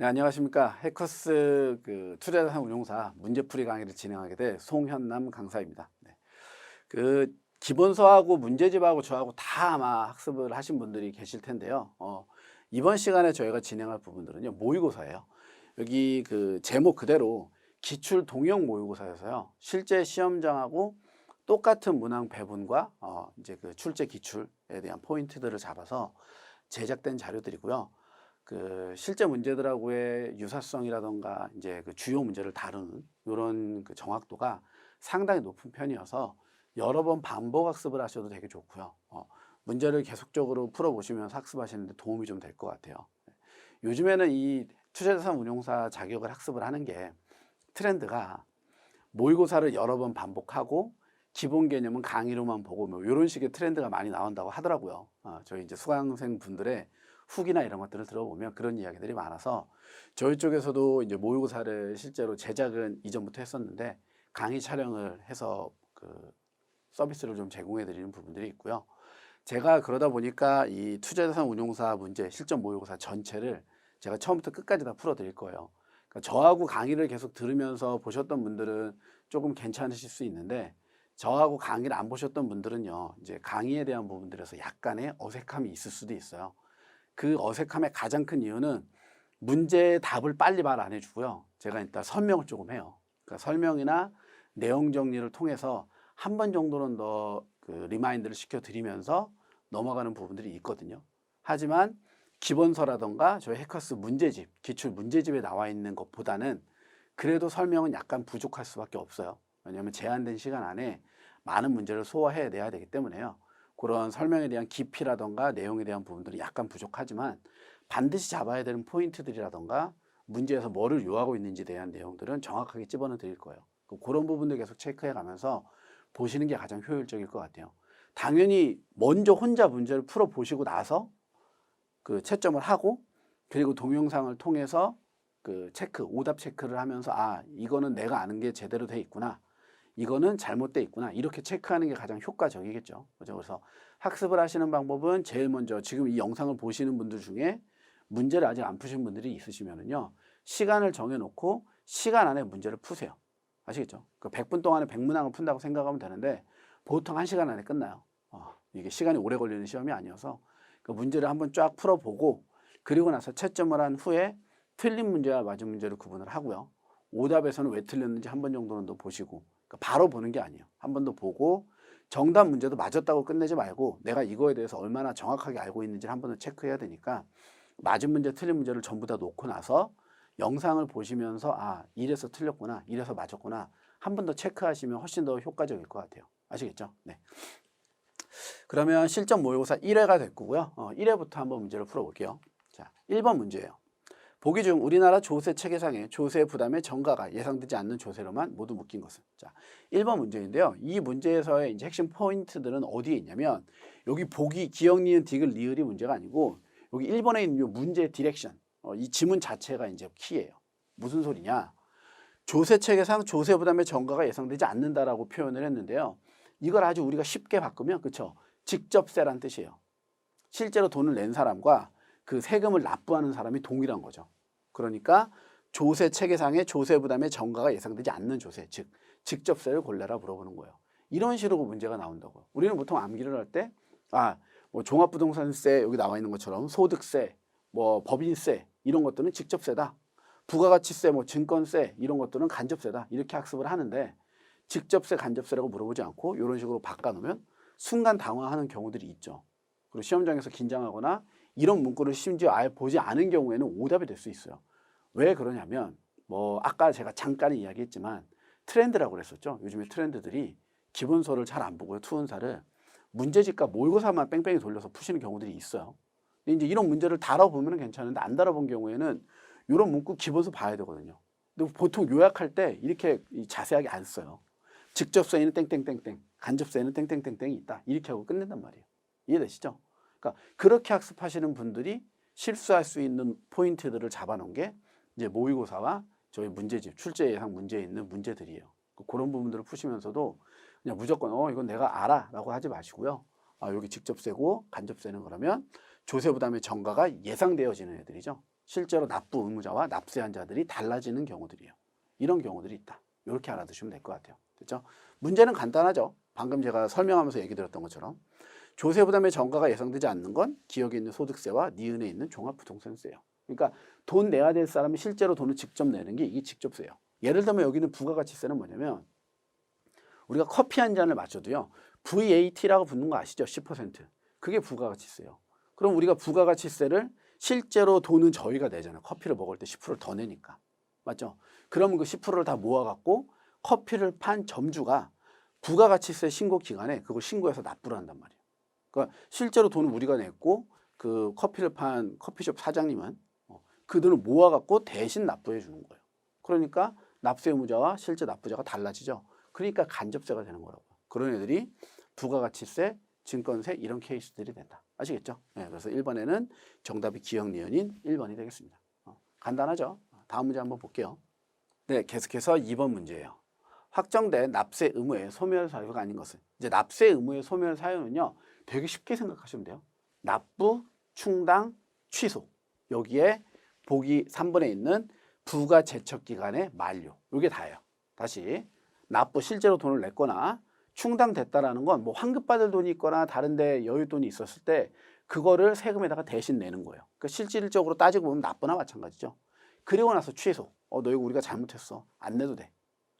네, 안녕하십니까. 해커스 투자자산 운용사 문제풀이 강의를 진행하게 될 송현남 강사입니다. 네. 기본서하고 문제집하고 저하고 다 아마 학습을 하신 분들이 계실 텐데요. 이번 시간에 저희가 진행할 부분들은요, 모의고사예요. 여기 제목 그대로 기출 동형 모의고사여서요, 실제 시험장하고 똑같은 문항 배분과 이제 출제 기출에 대한 포인트들을 잡아서 제작된 자료들이고요. 실제 문제들하고의 유사성이라던가 이제 주요 문제를 다루는 이런 정확도가 상당히 높은 편이어서 여러 번 반복 학습을 하셔도 되게 좋고요. 문제를 계속적으로 풀어보시면서 학습하시는데 도움이 좀 될 것 같아요. 요즘에는 이 투자자산 운용사 자격을 학습을 하는 게 트렌드가 모의고사를 여러 번 반복하고 기본 개념은 강의로만 보고 뭐 이런 식의 트렌드가 많이 나온다고 하더라고요. 저희 이제 수강생 분들의 후기나 이런 것들을 들어보면 그런 이야기들이 많아서 저희 쪽에서도 이제 모의고사를 실제로 제작은 이전부터 했었는데 강의 촬영을 해서 서비스를 좀 제공해 드리는 부분들이 있고요. 제가 그러다 보니까 이 투자자산 운용사 문제 실전 모의고사 전체를 제가 처음부터 끝까지 다 풀어 드릴 거예요. 그러니까 저하고 강의를 계속 들으면서 보셨던 분들은 조금 괜찮으실 수 있는데, 저하고 강의를 안 보셨던 분들은요, 이제 강의에 대한 부분들에서 약간의 어색함이 있을 수도 있어요. 그 어색함의 가장 큰 이유는 문제의 답을 빨리 말 안 해주고요. 제가 일단 설명을 조금 해요. 그러니까 설명이나 내용 정리를 통해서 한 번 정도는 더 리마인드를 시켜드리면서 넘어가는 부분들이 있거든요. 하지만 기본서라던가 저희 해커스 문제집, 기출 문제집에 나와 있는 것보다는 그래도 설명은 약간 부족할 수밖에 없어요. 왜냐하면 제한된 시간 안에 많은 문제를 소화해내야 되기 때문에요. 그런 설명에 대한 깊이라던가 내용에 대한 부분들이 약간 부족하지만 반드시 잡아야 되는 포인트들이라던가 문제에서 뭐를 요하고 있는지에 대한 내용들은 정확하게 집어넣어 드릴 거예요. 그런 부분들 계속 체크해 가면서 보시는 게 가장 효율적일 것 같아요. 당연히 먼저 혼자 문제를 풀어 보시고 나서 채점을 하고, 그리고 동영상을 통해서 오답 체크를 하면서 이거는 내가 아는 게 제대로 돼 있구나, 이거는 잘못돼 있구나, 이렇게 체크하는 게 가장 효과적이겠죠. 그래서 학습을 하시는 방법은 제일 먼저 지금 이 영상을 보시는 분들 중에 문제를 아직 안 푸신 분들이 있으시면은요, 시간을 정해놓고 시간 안에 문제를 푸세요. 아시겠죠? 100분 동안에 100문항을 푼다고 생각하면 되는데 보통 1시간 안에 끝나요. 이게 시간이 오래 걸리는 시험이 아니어서 그 문제를 한번 쫙 풀어보고, 그리고 나서 채점을 한 후에 틀린 문제와 맞은 문제를 구분을 하고요. 오답에서는 왜 틀렸는지 한 번 정도는 더 보시고, 그러니까 바로 보는 게 아니에요. 한 번 더 보고 정답 문제도 맞았다고 끝내지 말고 내가 이거에 대해서 얼마나 정확하게 알고 있는지를 한 번 더 체크해야 되니까, 맞은 문제 틀린 문제를 전부 다 놓고 나서 영상을 보시면서 이래서 틀렸구나, 이래서 맞았구나 한 번 더 체크하시면 훨씬 더 효과적일 것 같아요. 아시겠죠? 네. 그러면 실전 모의고사 1회가 됐고요. 1회부터 한번 문제를 풀어볼게요. 자, 1번 문제예요. 보기 중 우리나라 조세 체계상의 조세 부담의 전가가 예상되지 않는 조세로만 모두 묶인 것은. 자, 1번 문제인데요. 이 문제에서의 이제 핵심 포인트들은 어디에 있냐면, 여기 보기 기역, 니은, 디귿, 리을이 문제가 아니고 여기 1번에 있는 이 문제의 디렉션, 이 지문 자체가 이제 키예요. 무슨 소리냐? 조세 체계상 조세 부담의 전가가 예상되지 않는다라고 표현을 했는데요. 이걸 아주 우리가 쉽게 바꾸면, 그렇죠? 직접세란 뜻이에요. 실제로 돈을 낸 사람과 그 세금을 납부하는 사람이 동일한 거죠. 그러니까 조세 체계상의 조세 부담의 전가가 예상되지 않는 조세, 즉 직접세를 골라라 물어보는 거예요. 이런 식으로 문제가 나온다고요. 우리는 보통 암기를 할 때 뭐 종합부동산세 여기 나와 있는 것처럼 소득세, 뭐 법인세 이런 것들은 직접세다. 부가가치세, 뭐 증권세 이런 것들은 간접세다. 이렇게 학습을 하는데, 직접세, 간접세라고 물어보지 않고 이런 식으로 바꿔놓으면 순간 당황하는 경우들이 있죠. 그리고 시험장에서 긴장하거나 이런 문구를 심지어 아예 보지 않은 경우에는 오답이 될 수 있어요. 왜 그러냐면, 아까 제가 잠깐 이야기했지만 트렌드라고 그랬었죠. 요즘에 트렌드들이 기본서를 잘 안 보고요, 투혼사를 문제집과 모의고사만 뺑뺑이 돌려서 푸시는 경우들이 있어요. 근데 이제 이런 문제를 다뤄보면 괜찮은데 안 다뤄본 경우에는 이런 문구 기본서 봐야 되거든요. 근데 보통 요약할 때 이렇게 자세하게 안 써요. 직접세에는 땡땡땡땡, 간접세에는 땡땡땡땡이 있다, 이렇게 하고 끝낸단 말이에요. 이해되시죠? 그러니까 그렇게 학습하시는 분들이 실수할 수 있는 포인트들을 잡아놓은 게 이제 모의고사와 저희 문제집, 출제 예상 문제에 있는 문제들이에요. 그런 부분들을 푸시면서도 그냥 무조건 이건 내가 알아 라고 하지 마시고요. 여기 직접세고 간접세는 그러면 조세 부담의 전가가 예상되어지는 애들이죠. 실제로 납부 의무자와 납세한 자들이 달라지는 경우들이에요. 이런 경우들이 있다. 이렇게 알아두시면 될 것 같아요. 됐죠? 문제는 간단하죠. 방금 제가 설명하면서 얘기 드렸던 것처럼 조세 부담의 전가가 예상되지 않는 건 기억에 있는 소득세와 니은에 있는 종합부동산세예요. 그러니까 돈 내야 될 사람이 실제로 돈을 직접 내는 게 이게 직접세예요. 예를 들면 여기는 부가가치세는 뭐냐면 우리가 커피 한 잔을 마셔도요. VAT라고 붙는 거 아시죠? 10%. 그게 부가가치세예요. 그럼 우리가 부가가치세를 실제로 돈은 저희가 내잖아요. 커피를 먹을 때 10%를 더 내니까. 맞죠? 그러면 그 10%를 다 모아갖고 커피를 판 점주가 부가가치세 신고 기간에 그걸 신고해서 납부를 한단 말이에요. 그러니까 실제로 돈은 우리가 냈고 그 커피를 판 커피숍 사장님은 그 돈을 모아갖고 대신 납부해 주는 거예요. 그러니까 납세 의무자와 실제 납부자가 달라지죠. 그러니까 간접세가 되는 거라고. 그런 애들이 부가가치세, 증권세 이런 케이스들이 된다. 아시겠죠? 네, 그래서 1번에는 정답이 기억 니은인 1번이 되겠습니다. 간단하죠? 다음 문제 한번 볼게요. 네, 계속해서 2번 문제예요. 확정된 납세 의무의 소멸 사유가 아닌 것은 이제 납세 의무의 소멸 사유는요. 되게 쉽게 생각하시면 돼요. 납부, 충당, 취소. 여기에 보기 3번에 있는 부가 제척 기간의 만료. 이게 다예요. 다시 납부 실제로 돈을 냈거나 충당됐다라는 건 뭐 환급받을 돈이 있거나 다른데 여윳돈이 있었을 때 그거를 세금에다가 대신 내는 거예요. 그러니까 실질적으로 따지고 보면 납부나 마찬가지죠. 그리고 나서 취소. 너 이거 우리가 잘못했어. 안 내도 돼.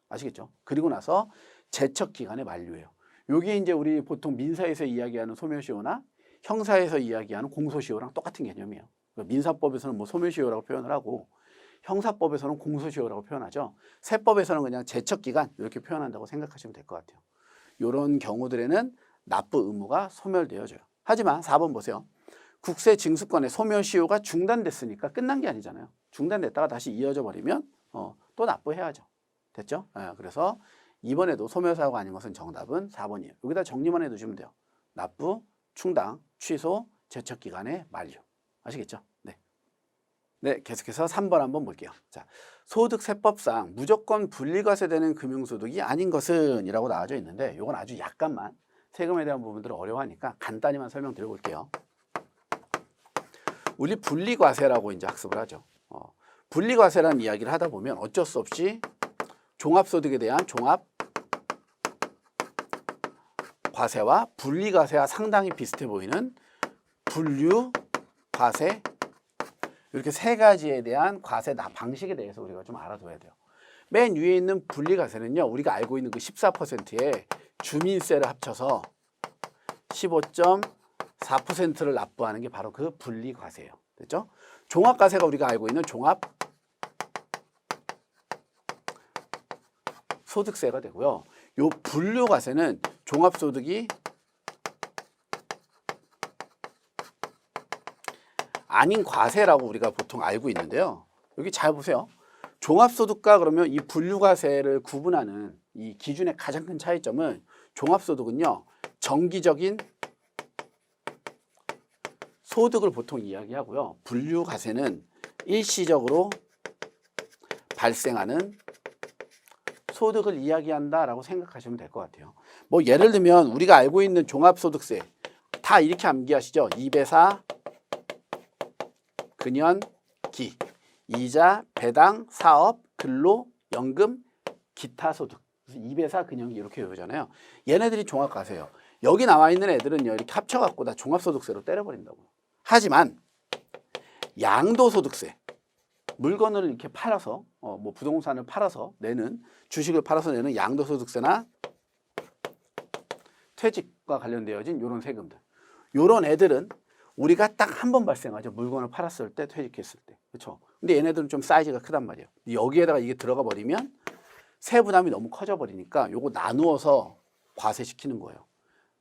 아시겠죠? 그리고 나서 제척 기간의 만료예요. 여기 이제 우리 보통 민사에서 이야기하는 소멸시효나 형사에서 이야기하는 공소시효랑 똑같은 개념이에요. 민사법에서는 뭐 소멸시효라고 표현을 하고 형사법에서는 공소시효라고 표현하죠. 세법에서는 그냥 제척 기간 이렇게 표현한다고 생각하시면 될 것 같아요. 이런 경우들에는 납부 의무가 소멸되어져요. 하지만 4번 보세요. 국세 징수권의 소멸시효가 중단됐으니까 끝난 게 아니잖아요. 중단됐다가 다시 이어져 버리면 또 납부해야죠. 됐죠? 그래서 이번에도 소멸사유가 아닌 것은 정답은 4번이에요. 여기다 정리만 해두시면 돼요. 납부, 충당, 취소, 제척기간의 만료. 아시겠죠? 네. 네, 계속해서 3번 한번 볼게요. 자, 소득세법상 무조건 분리과세되는 금융소득이 아닌 것은 이라고 나와져 있는데 이건 아주 약간만 세금에 대한 부분들을 어려워하니까 간단히만 설명드려 볼게요. 우리 분리과세라고 이제 학습을 하죠. 분리과세라는 이야기를 하다 보면 어쩔 수 없이 종합소득에 대한 종합과세와 분리과세와 상당히 비슷해 보이는 분류과세 이렇게 세 가지에 대한 과세 방식에 대해서 우리가 좀 알아둬야 돼요. 맨 위에 있는 분리과세는요. 우리가 알고 있는 그 14%의 주민세를 합쳐서 15.4%를 납부하는 게 바로 그 분리과세예요. 됐죠? 종합과세가 우리가 알고 있는 종합소득세가 되고요. 요 분류과세는 종합소득이 아닌 과세라고 우리가 보통 알고 있는데요. 여기 잘 보세요. 종합소득과 그러면 이 분류과세를 구분하는 이 기준의 가장 큰 차이점은 종합소득은요. 정기적인 소득을 보통 이야기하고요. 분류과세는 일시적으로 발생하는 소득을 이야기한다라고 생각하시면 될 것 같아요. 뭐 예를 들면 우리가 알고 있는 종합소득세 다 이렇게 암기하시죠. 2배사 근현기, 이자, 배당, 사업, 근로, 연금, 기타 소득. 2배사 근현기 이렇게 외우잖아요. 얘네들이 종합과세예요. 여기 나와 있는 애들은요. 이렇게 합쳐갖고 다 종합소득세로 때려버린다고. 하지만 양도소득세, 물건을 이렇게 팔아서 뭐 부동산을 팔아서 내는 주식을 팔아서 내는 양도소득세나 퇴직과 관련되어진 이런 세금들. 이런 애들은 우리가 딱 한 번 발생하죠. 물건을 팔았을 때, 퇴직했을 때. 그렇죠? 근데 얘네들은 좀 사이즈가 크단 말이에요. 여기에다가 이게 들어가 버리면 세부담이 너무 커져 버리니까 요거 나누어서 과세시키는 거예요.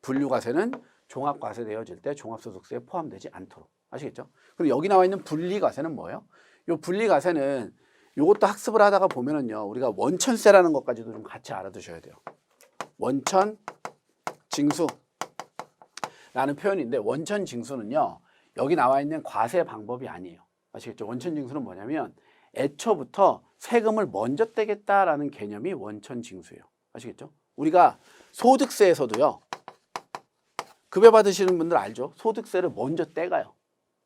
분류과세는 종합과세 되어질 때 종합소득세에 포함되지 않도록. 아시겠죠? 그리고 여기 나와 있는 분리과세는 뭐예요? 요 분리과세는 요것도 학습을 하다가 보면은요. 우리가 원천세라는 것까지도 좀 같이 알아두셔야 돼요. 원천 징수 라는 표현인데 원천 징수는요. 여기 나와 있는 과세 방법이 아니에요. 아시겠죠? 원천 징수는 뭐냐면 애초부터 세금을 먼저 떼겠다라는 개념이 원천 징수예요. 아시겠죠? 우리가 소득세에서도요. 급여 받으시는 분들 알죠? 소득세를 먼저 떼가요.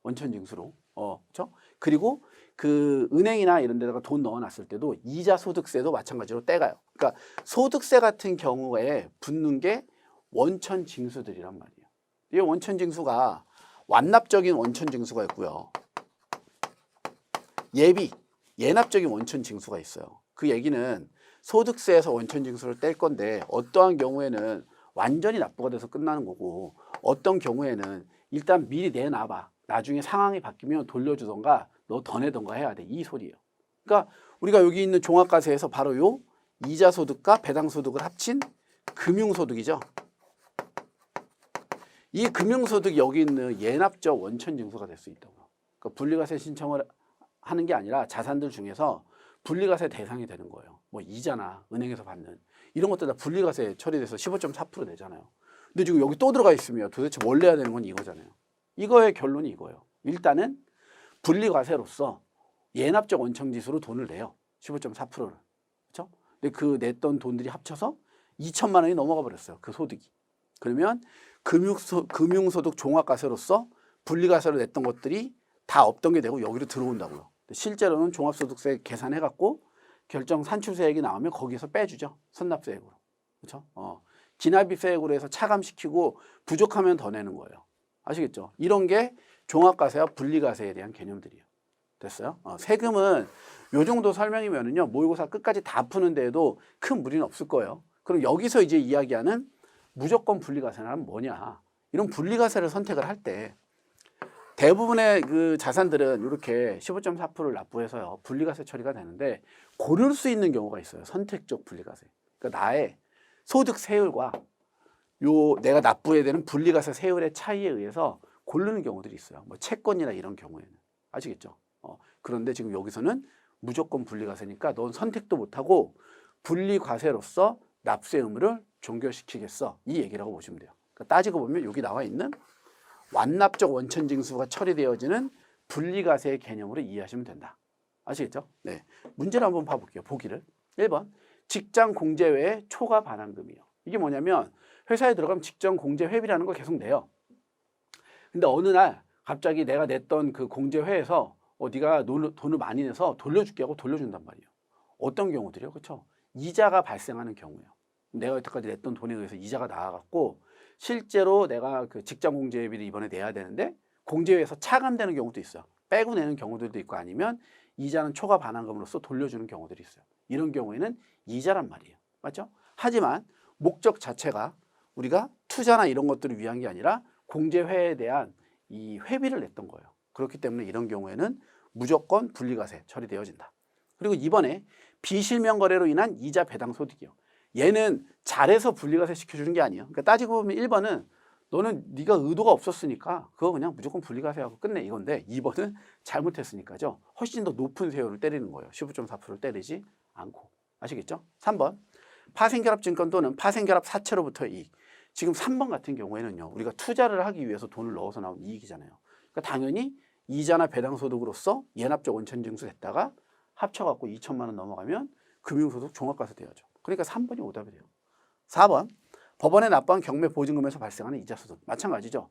원천 징수로. 그렇죠? 그리고 그 은행이나 이런 데다가 돈 넣어놨을 때도 이자 소득세도 마찬가지로 떼가요. 그러니까 소득세 같은 경우에 붙는 게 원천 징수들이란 말이에요. 이 원천 징수가 완납적인 원천 징수가 있고요. 예납적인 원천 징수가 있어요. 그 얘기는 소득세에서 원천 징수를 뗄 건데 어떠한 경우에는 완전히 납부가 돼서 끝나는 거고 어떤 경우에는 일단 미리 내놔봐. 나중에 상황이 바뀌면 돌려주던가 너 더 내던가 해야 돼. 이 소리예요. 그러니까 우리가 여기 있는 종합과세에서 바로 요 이자소득과 배당소득을 합친 금융소득이죠. 이 금융소득이 여기 있는 예납적 원천징수가 될 수 있다고요. 그러니까 분리과세 신청을 하는 게 아니라 자산들 중에서 분리과세 대상이 되는 거예요. 뭐 이자나 은행에서 받는 이런 것들 다 분리과세 처리돼서 15.4% 내잖아요. 근데 지금 여기 또 들어가 있으면 도대체 뭘 내야 되는 건 이거잖아요. 이거의 결론이 이거예요. 일단은 분리과세로서 예납적 원천지수로 돈을 내요. 15.4%를. 그렇죠? 근데 그 냈던 돈들이 합쳐서 2천만 원이 넘어가 버렸어요. 그 소득이. 그러면 금융소득 종합과세로서 분리과세로 냈던 것들이 다 없던 게 되고 여기로 들어온다고요. 실제로는 종합소득세 계산해갖고 결정 산출세액이 나오면 거기서 빼주죠. 선납세액으로. 그렇죠? 기납입세액으로 해서 차감시키고 부족하면 더 내는 거예요. 아시겠죠? 이런 게 종합과세와 분리과세에 대한 개념들이에요. 됐어요? 세금은 요 정도 설명이면은요, 모의고사 끝까지 다 푸는데도 큰 무리는 없을 거예요. 그럼 여기서 이제 이야기하는 무조건 분리과세는 뭐냐? 이런 분리과세를 선택을 할 때 대부분의 그 자산들은 이렇게 15.4%를 납부해서요, 분리과세 처리가 되는데 고를 수 있는 경우가 있어요. 선택적 분리과세. 그러니까 나의 소득 세율과 요 내가 납부해야 되는 분리과세 세율의 차이에 의해서 고르는 경우들이 있어요. 뭐 채권이나 이런 경우에는. 아시겠죠? 그런데 지금 여기서는 무조건 분리과세니까 넌 선택도 못하고 분리과세로서 납세 의무를 종결시키겠어. 이 얘기라고 보시면 돼요. 그러니까 따지고 보면 여기 나와 있는 완납적 원천징수가 처리되어지는 분리과세의 개념으로 이해하시면 된다. 아시겠죠? 네. 문제를 한번 봐볼게요. 보기를. 1번. 직장 공제 외에 초과 반환금이요. 이게 뭐냐면 회사에 들어가면 직장 공제 회비라는 걸 계속 내요. 근데 어느 날 갑자기 내가 냈던 그 공제회에서 네가 돈을 많이 내서 돌려줄게 하고 돌려준단 말이에요. 어떤 경우들이요? 그렇죠? 이자가 발생하는 경우예요. 내가 여태까지 냈던 돈에 의해서 이자가 나와갖고 실제로 내가 그 직장 공제비를 이번에 내야 되는데 공제회에서 차감되는 경우도 있어요. 빼고 내는 경우들도 있고 아니면 이자는 초과 반환금으로서 돌려주는 경우들이 있어요. 이런 경우에는 이자란 말이에요. 맞죠? 하지만 목적 자체가 우리가 투자나 이런 것들을 위한 게 아니라 공제회에 대한 이 회비를 냈던 거예요. 그렇기 때문에 이런 경우에는 무조건 분리과세 처리되어진다. 그리고 이번에 비실명 거래로 인한 이자 배당 소득이요. 얘는 잘해서 분리과세 시켜주는 게 아니에요. 그러니까 따지고 보면 1번은 너는 네가 의도가 없었으니까 그거 그냥 무조건 분리과세하고 끝내 이건데 2번은 잘못했으니까죠. 훨씬 더 높은 세율을 때리는 거예요. 15.4%를 때리지 않고. 아시겠죠? 3번 파생결합증권 또는 파생결합 사채로부터 이익. 지금 3번 같은 경우에는요. 우리가 투자를 하기 위해서 돈을 넣어서 나온 이익이잖아요. 그러니까 당연히 이자나 배당소득으로서 예납적 원천징수 됐다가 합쳐갖고 2천만 원 넘어가면 금융소득 종합과세 돼야죠. 그러니까 3번이 오답이 돼요. 4번 법원에 납부한 경매보증금에서 발생하는 이자소득. 마찬가지죠.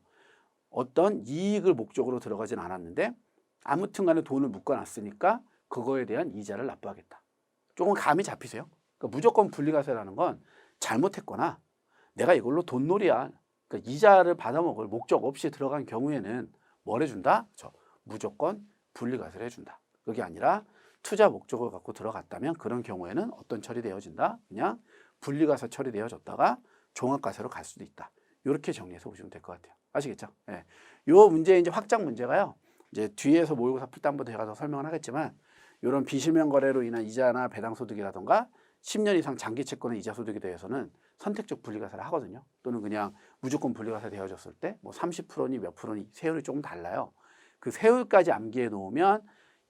어떤 이익을 목적으로 들어가진 않았는데 아무튼 간에 돈을 묶어놨으니까 그거에 대한 이자를 납부하겠다. 조금 감이 잡히세요? 그러니까 무조건 분리과세라는 건 잘못했거나 내가 이걸로 돈놀이야. 그러니까 이자를 받아먹을 목적 없이 들어간 경우에는 뭘 해준다? 무조건 분리과세를 해준다. 그게 아니라 투자 목적을 갖고 들어갔다면 그런 경우에는 어떤 처리되어진다? 그냥 분리과세 처리되어졌다가 종합과세로 갈 수도 있다. 이렇게 정리해서 보시면 될 것 같아요. 아시겠죠? 예. 요 문제 이제 확장 문제가요. 이제 뒤에서 모의고사 풀 때 한 번 더 제가 더 설명을 하겠지만 이런 비실명 거래로 인한 이자나 배당 소득이라던가 10년 이상 장기 채권의 이자 소득에 대해서는 선택적 분리과세를 하거든요. 또는 그냥 무조건 분리과세 되어졌을 때 뭐 30%니 몇 프로니 세율이 조금 달라요. 그 세율까지 암기해 놓으면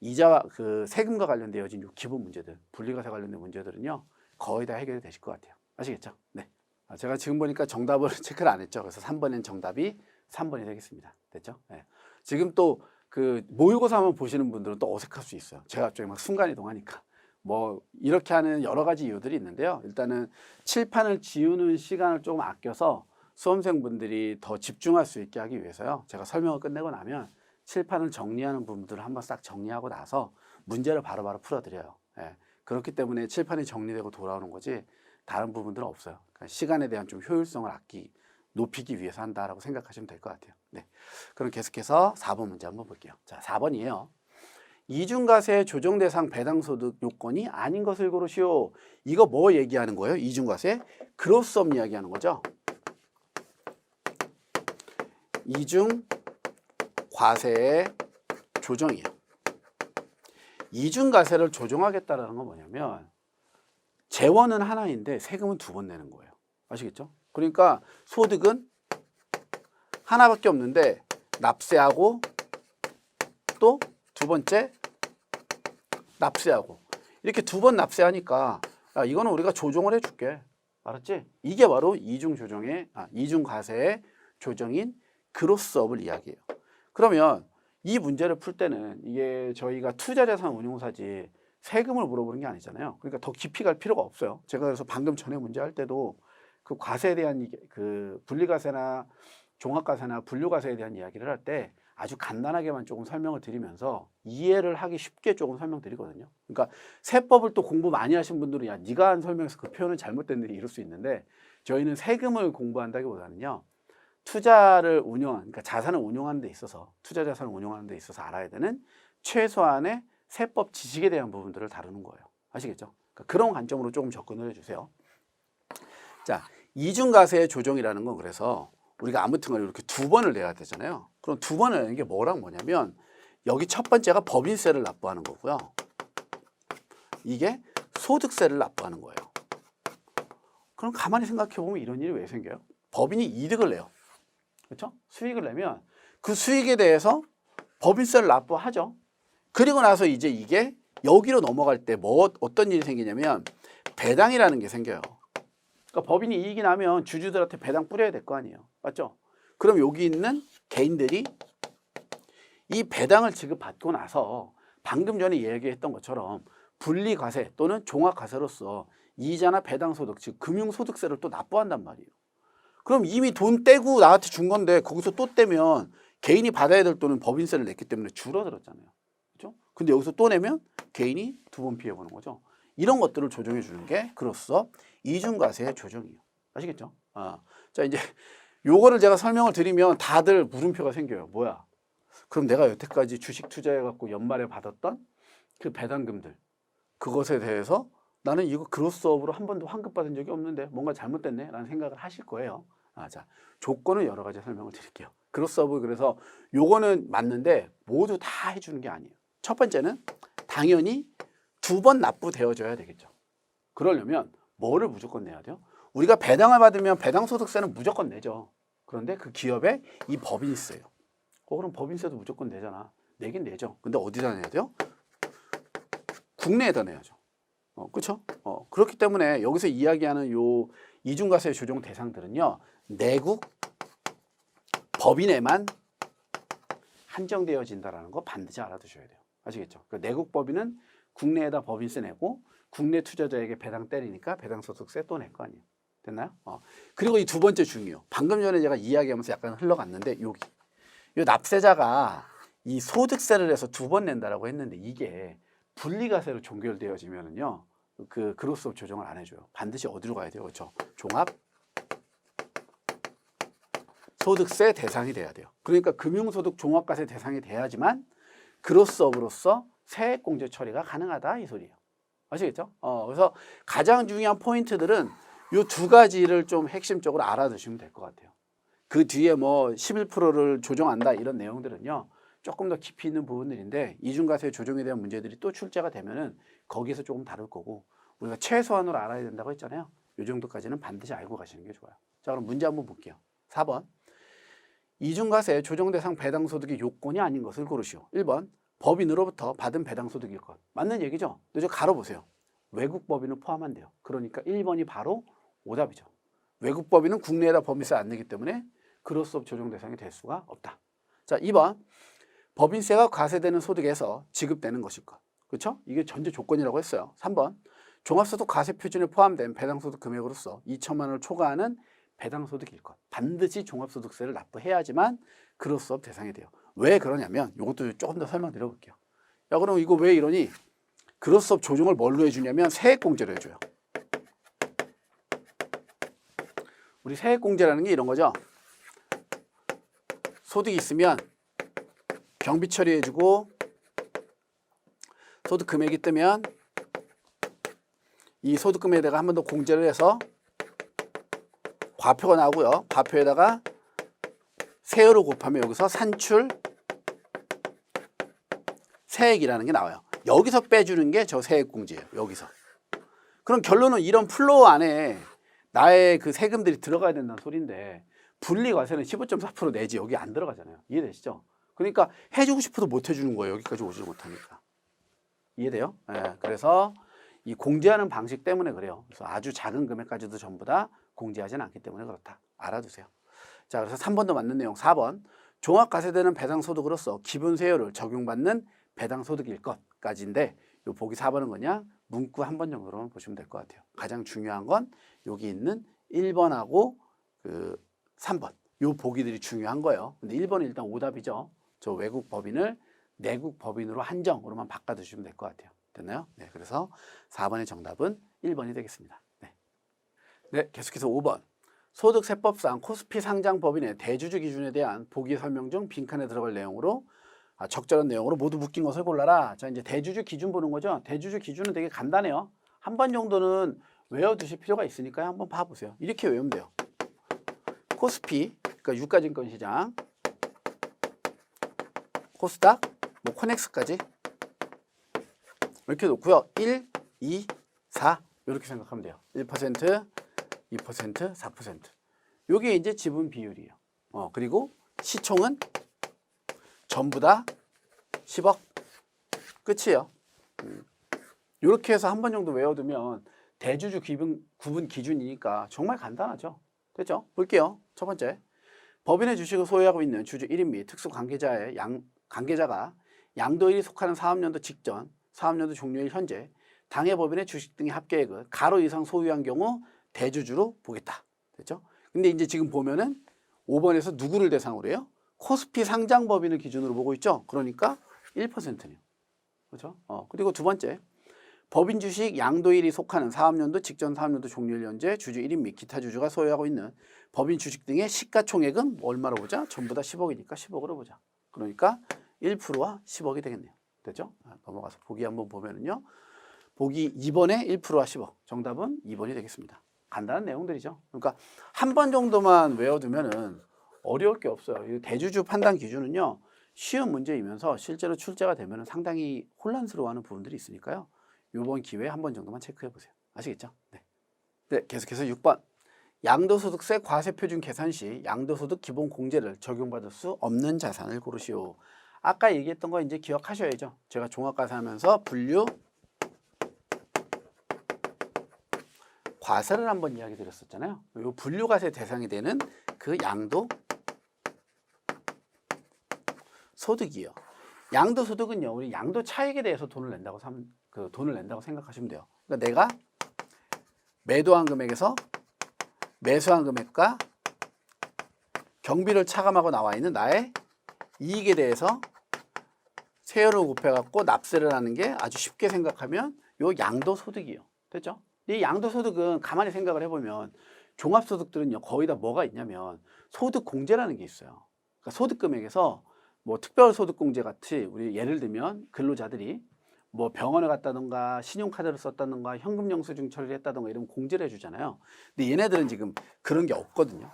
이자와 그 세금과 관련되어진 요 기본 문제들, 분리과세 관련된 문제들은요 거의 다 해결이 되실 것 같아요. 아시겠죠? 네. 제가 지금 보니까 정답을 체크를 안 했죠. 그래서 3번엔 정답이 3번이 되겠습니다. 됐죠? 네. 지금 또 그 모의고사 한번 보시는 분들은 또 어색할 수 있어요. 제가 갑자기 막 순간이동하니까. 뭐 이렇게 하는 여러 가지 이유들이 있는데요. 일단은 칠판을 지우는 시간을 조금 아껴서 수험생분들이 더 집중할 수 있게 하기 위해서요. 제가 설명을 끝내고 나면 칠판을 정리하는 부분들을 한번 싹 정리하고 나서 문제를 바로바로 풀어드려요. 예. 그렇기 때문에 칠판이 정리되고 돌아오는 거지 다른 부분들은 없어요. 그러니까 시간에 대한 좀 효율성을 높이기 위해서 한다라고 생각하시면 될 것 같아요. 네. 그럼 계속해서 4번 문제 한번 볼게요. 자, 4번이에요. 이중과세 조정 대상 배당소득 요건이 아닌 것을 고르시오. 이거 뭐 얘기하는 거예요? 이중과세? 그로스업 이야기하는 거죠. 이중과세의 조정이에요. 이중과세를 조정하겠다라는 건 뭐냐면 재원은 하나인데 세금은 2번 내는 거예요. 아시겠죠? 그러니까 소득은 하나밖에 없는데 납세하고 또 2번째 납세하고 이렇게 2번 납세하니까 야, 이거는 우리가 조정을 해줄게. 알았지? 이게 바로 이중과세의 조정인 그로스업을 이야기해요. 그러면 이 문제를 풀 때는 이게 저희가 투자자산운용사지 세금을 물어보는 게 아니잖아요. 그러니까 더 깊이 갈 필요가 없어요. 제가 그래서 방금 전에 문제 할 때도 그 과세에 대한 그 분리과세나 종합과세나 분류과세에 대한 이야기를 할 때 아주 간단하게만 조금 설명을 드리면서 이해를 하기 쉽게 조금 설명드리거든요. 그러니까 세법을 또 공부 많이 하신 분들은 야 네가 한 설명에서 그 표현은 잘못됐는데 이럴 수 있는데 저희는 세금을 공부한다기보다는요. 그러니까 자산을 운용하는 데 있어서 투자 자산을 운용하는 데 있어서 알아야 되는 최소한의 세법 지식에 대한 부분들을 다루는 거예요. 아시겠죠? 그러니까 그런 관점으로 조금 접근을 해주세요. 자, 이중과세 조정이라는 건 그래서 우리가 아무튼 이렇게 2번을 내야 되잖아요. 그럼 2번을 내는 게 뭐랑 뭐냐면 여기 첫 번째가 법인세를 납부하는 거고요. 이게 소득세를 납부하는 거예요. 그럼 가만히 생각해 보면 이런 일이 왜 생겨요? 법인이 이득을 내요. 그렇죠? 수익을 내면 그 수익에 대해서 법인세를 납부하죠. 그리고 나서 이제 이게 여기로 넘어갈 때 어떤 일이 생기냐면 배당이라는 게 생겨요. 그러니까 법인이 이익이 나면 주주들한테 배당 뿌려야 될 거 아니에요. 맞죠? 그럼 여기 있는 개인들이 이 배당을 지급받고 나서 방금 전에 얘기했던 것처럼 분리과세 또는 종합과세로서 이자나 배당소득, 즉 금융소득세를 또 납부한단 말이에요. 그럼 이미 돈 떼고 나한테 준 건데 거기서 또 떼면 개인이 받아야 될 돈은 법인세를 냈기 때문에 줄어들었잖아요. 그렇죠? 근데 여기서 또 내면 개인이 2번 피해보는 거죠. 이런 것들을 조정해 주는 게 그로서 이중과세의 조정이에요. 아시겠죠? 자, 이제 요거를 제가 설명을 드리면 다들 물음표가 생겨요. 뭐야? 그럼 내가 여태까지 주식 투자해갖고 연말에 받았던 그 배당금들 그것에 대해서 나는 이거 그로스업으로 한 번도 환급받은 적이 없는데 뭔가 잘못됐네 라는 생각을 하실 거예요. 자, 조건은 여러 가지 설명을 드릴게요. 그로스업은 그래서 요거는 맞는데 모두 다 해주는 게 아니에요. 첫 번째는 당연히 2번 납부되어져야 되겠죠. 그러려면 뭐를 무조건 내야 돼요? 우리가 배당을 받으면 배당소득세는 무조건 내죠. 그런데 그 기업에 이 법인세예요. 그럼 법인세도 무조건 내잖아. 내긴 내죠. 근데 어디다 내야 돼요? 국내에다 내야죠. 그렇죠? 그렇기 때문에 여기서 이야기하는 요 이중과세 조정 대상들은요. 내국 법인에만 한정되어진다라는 거 반드시 알아두셔야 돼요. 아시겠죠? 그러니까 내국 법인은 국내에다 법인세 내고 국내 투자자에게 배당 때리니까 배당소득세 또 낼 거 아니에요. 됐나요? 그리고 이 2번째 중요해요. 방금 전에 제가 이야기하면서 약간 흘러갔는데 요 납세자가 이 소득세를 해서 2번 낸다라고 했는데 이게 분리과세로 종결되어지면은요. 그 그로스업 조정을 안 해줘요. 반드시 어디로 가야 돼요? 그렇죠? 종합 소득세 대상이 돼야 돼요. 그러니까 금융소득 종합과세 대상이 돼야지만 그로스업으로서 세액공제 처리가 가능하다 이 소리예요. 아시겠죠? 그래서 가장 중요한 포인트들은 이 2가지를 좀 핵심적으로 알아두시면 될 것 같아요. 그 뒤에 뭐 11%를 조정한다 이런 내용들은요. 조금 더 깊이 있는 부분들인데 이중과세 조정에 대한 문제들이 또 출제가 되면은 거기서 조금 다룰 거고 우리가 최소한으로 알아야 된다고 했잖아요. 이 정도까지는 반드시 알고 가시는 게 좋아요. 자, 그럼 문제 한번 볼게요. 4번. 이중과세 조정 대상 배당소득의 요건이 아닌 것을 고르시오. 1번. 법인으로부터 받은 배당소득일 것. 맞는 얘기죠? 근데 저 가로보세요. 외국 법인을 포함한대요. 그러니까 1번이 바로 오답이죠. 외국 법인은 국내에다 법인세 안 내기 때문에 그로스업 조정 대상이 될 수가 없다. 자, 2번. 법인세가 과세되는 소득에서 지급되는 것일 것. 그렇죠? 이게 전제 조건이라고 했어요. 3번. 종합소득 과세 표준에 포함된 배당소득 금액으로서 2천만 원을 초과하는 배당소득일 것. 반드시 종합소득세를 납부해야지만 그로스업 대상이 돼요. 왜 그러냐면 이것도 조금 더 설명드려 볼게요. 야, 그럼 이거 왜 이러니? 그로스업 조정을 뭘로 해주냐면 세액공제로 해줘요. 우리 세액공제라는 게 이런 거죠. 소득이 있으면 경비 처리해주고 소득 금액이 뜨면 이 소득 금액에다가 한 번 더 공제를 해서 과표가 나오고요. 과표에다가 세율을 곱하면 여기서 산출 세액이라는 게 나와요. 여기서 빼주는 게 저 세액공제예요. 여기서. 그럼 결론은 이런 플로우 안에 나의 그 세금들이 들어가야 된다는 소리인데 분리과세는 15.4% 내지 여기 안 들어가잖아요. 이해되시죠? 그러니까 해주고 싶어도 못 해주는 거예요. 여기까지 오지 못하니까. 이해돼요? 네, 그래서 이 공제하는 방식 때문에 그래요. 그래서 아주 작은 금액까지도 전부 다 공제하지는 않기 때문에 그렇다. 알아두세요. 자, 그래서 3번도 맞는 내용 4번. 종합과세되는 배당소득으로서 기본세율을 적용받는 배당소득일 것까지인데 요 보기 4번은 뭐냐? 문구 한 번 정도로만 보시면 될 것 같아요. 가장 중요한 건 여기 있는 1번하고 그 3번. 요 보기들이 중요한 거예요. 근데 1번은 일단 오답이죠. 저 외국 법인을 내국 법인으로 한정으로만 바꿔두시면 될 것 같아요. 됐나요? 네, 그래서 4번의 정답은 1번이 되겠습니다. 네. 네, 계속해서 5번. 소득세법상 코스피 상장 법인의 대주주 기준에 대한 보기 설명 중 빈칸에 들어갈 내용으로 적절한 내용으로 모두 묶인 것을 골라라. 자, 이제 대주주 기준 보는 거죠. 대주주 기준은 되게 간단해요. 한 번 정도는 외워두실 필요가 있으니까요. 한번 봐보세요. 이렇게 외우면 돼요. 코스피, 그러니까 유가증권시장, 코스닥, 뭐 코넥스까지 이렇게 놓고요. 1, 2, 4 이렇게 생각하면 돼요. 1%, 2%, 4%. 이게 이제 지분 비율이에요. 그리고 시총은 전부 다 10억. 끝이에요. 이렇게 해서 한 번 정도 외워두면 대주주 구분 기준이니까 정말 간단하죠. 됐죠? 볼게요. 첫 번째. 법인의 주식을 소유하고 있는 주주 1인 및 특수 관계자가 양도일이 속하는 사업연도 직전, 사업연도 종료일 현재 당해 법인의 주식 등의 합계액을 가로 이상 소유한 경우 대주주로 보겠다. 됐죠? 근데 이제 지금 보면은 5번에서 누구를 대상으로 해요? 코스피 상장 법인을 기준으로 보고 있죠. 그러니까 1%네요. 그렇죠? 그리고 두 번째. 법인 주식 양도일이 속하는 사업연도 직전 사업연도 종료일 현재 주주 1인 및 기타 주주가 소유하고 있는 법인 주식 등의 시가총액은 얼마로 보자? 전부 다 10억이니까 10억으로 보자. 그러니까 1%와 10억이 되겠네요. 됐죠? 넘어가서 보기 한번 보면은요. 보기 2번에 1%와 10억. 정답은 2번이 되겠습니다. 간단한 내용들이죠. 그러니까 한 번 정도만 외워두면은 어려울 게 없어요. 대주주 판단 기준은요. 쉬운 문제이면서 실제로 출제가 되면은 상당히 혼란스러워하는 부분들이 있으니까요. 이번 기회에 한 번 정도만 체크해 보세요. 아시겠죠? 네. 네, 계속해서 6번. 양도소득세 과세표준 계산 시 양도소득 기본공제를 적용받을 수 없는 자산을 고르시오. 아까 얘기했던 거 이제 기억하셔야죠. 제가 종합과세하면서 분류 과세를 한번 이야기 드렸었잖아요. 이 분류과세 대상이 되는 그 양도 소득이요. 양도 소득은요, 우리 양도 차익에 대해서 돈을 낸다고 생각하시면 돼요. 그러니까 내가 매도한 금액에서 매수한 금액과 경비를 차감하고 나와 있는 나의 이익에 대해서 세율을 곱해갖고 납세를 하는 게 아주 쉽게 생각하면 요 양도 소득이요. 됐죠? 이 양도 소득은 가만히 생각을 해보면 종합소득들은요, 거의 다 뭐가 있냐면 소득 공제라는 게 있어요. 그러니까 소득 금액에서 뭐 특별소득공제 같이 우리 예를 들면 근로자들이 뭐 병원에 갔다던가 신용카드를 썼다던가 현금 영수증 처리를 했다던가 이러면 공제를 해주잖아요. 근데 얘네들은 지금 그런 게 없거든요.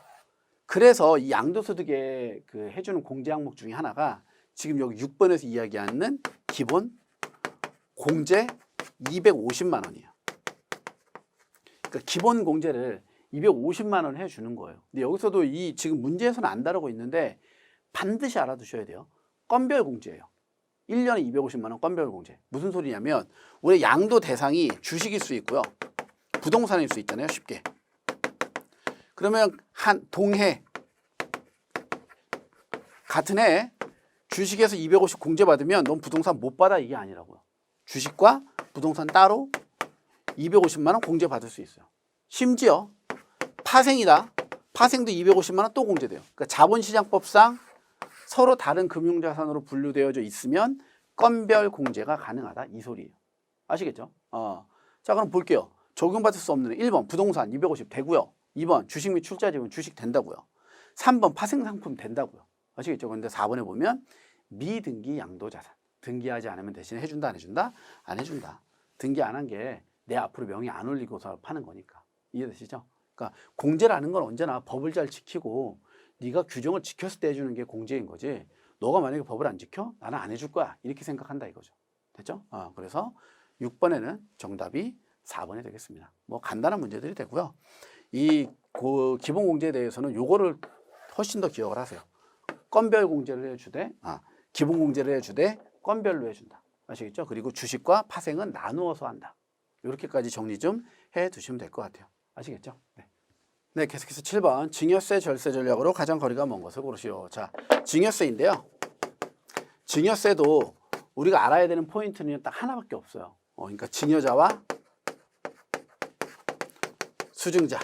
그래서 이 양도소득에 그 해주는 공제 항목 중에 하나가 지금 여기 6번에서 이야기하는 기본 공제 250만 원이에요. 그러니까 기본 공제를 250만 원 해주는 거예요. 근데 여기서도 이 지금 문제에서는 안 다루고 있는데 반드시 알아두셔야 돼요. 건별 공제예요. 1년에 250만 원 건별 공제. 무슨 소리냐면 우리 양도 대상이 주식일 수 있고요. 부동산일 수 있잖아요. 쉽게. 그러면 한 동해 같은 해 주식에서 250 공제받으면 넌 부동산 못 받아 이게 아니라고요. 주식과 부동산 따로 250만 원 공제받을 수 있어요. 심지어 파생이다. 파생도 250만 원 또 공제돼요. 그러니까 자본시장법상 서로 다른 금융자산으로 분류되어져 있으면 건별 공제가 가능하다 이 소리예요. 아시겠죠? 자 그럼 볼게요. 적용받을 수 없는 1번 부동산 250 되고요. 2번 주식 및 출자 지분 주식 된다고요. 3번 파생상품 된다고요. 아시겠죠? 그런데 4번에 보면 미등기 양도자산 등기하지 않으면 대신에 해준다 안 해준다? 안 해준다. 등기 안 한 게 내 앞으로 명의 안 올리고서 파는 거니까. 이해되시죠? 그러니까 공제라는 건 언제나 법을 잘 지키고 네가 규정을 지켰을 때 해주는 게 공제인 거지. 너가 만약에 법을 안 지켜? 나는 안 해줄 거야. 이렇게 생각한다 이거죠. 됐죠? 그래서 6번에는 정답이 4번이 되겠습니다. 뭐 간단한 문제들이 되고요. 이 기본 공제에 대해서는 요거를 훨씬 더 기억을 하세요. 건별 공제를 해주되, 기본 공제를 해주되 건별로 해준다. 아시겠죠? 그리고 주식과 파생은 나누어서 한다. 이렇게까지 정리 좀 해두시면 될 것 같아요. 아시겠죠? 네, 계속해서 7번 증여세 절세 전략으로 가장 거리가 먼 것을 고르시오. 자, 증여세인데요. 증여세도 우리가 알아야 되는 포인트는 딱 하나밖에 없어요. 그러니까 증여자와 수증자.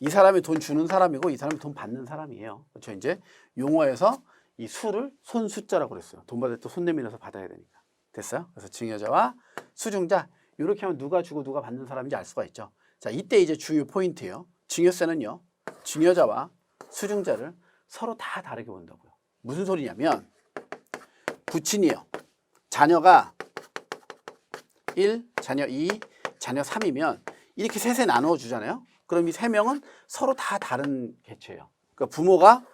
이 사람이 돈 주는 사람이고 이 사람이 돈 받는 사람이에요. 그렇죠? 이제 용어에서 이 수를 손수자라고 그랬어요. 돈 받을 때 손 내밀어서 받아야 되니까. 됐어요? 그래서 증여자와 수증자 이렇게 하면 누가 주고 누가 받는 사람인지 알 수가 있죠. 자, 이때 이제 중요 포인트예요. 증여세는요. 증여자와 수증자를 서로 다 다르게 본다고요. 무슨 소리냐면 부친이요. 자녀가 1, 자녀 2, 자녀 3이면 이렇게 셋에 나누어 주잖아요. 그럼 이 세 명은 서로 다 다른 개체예요. 그러니까 부모가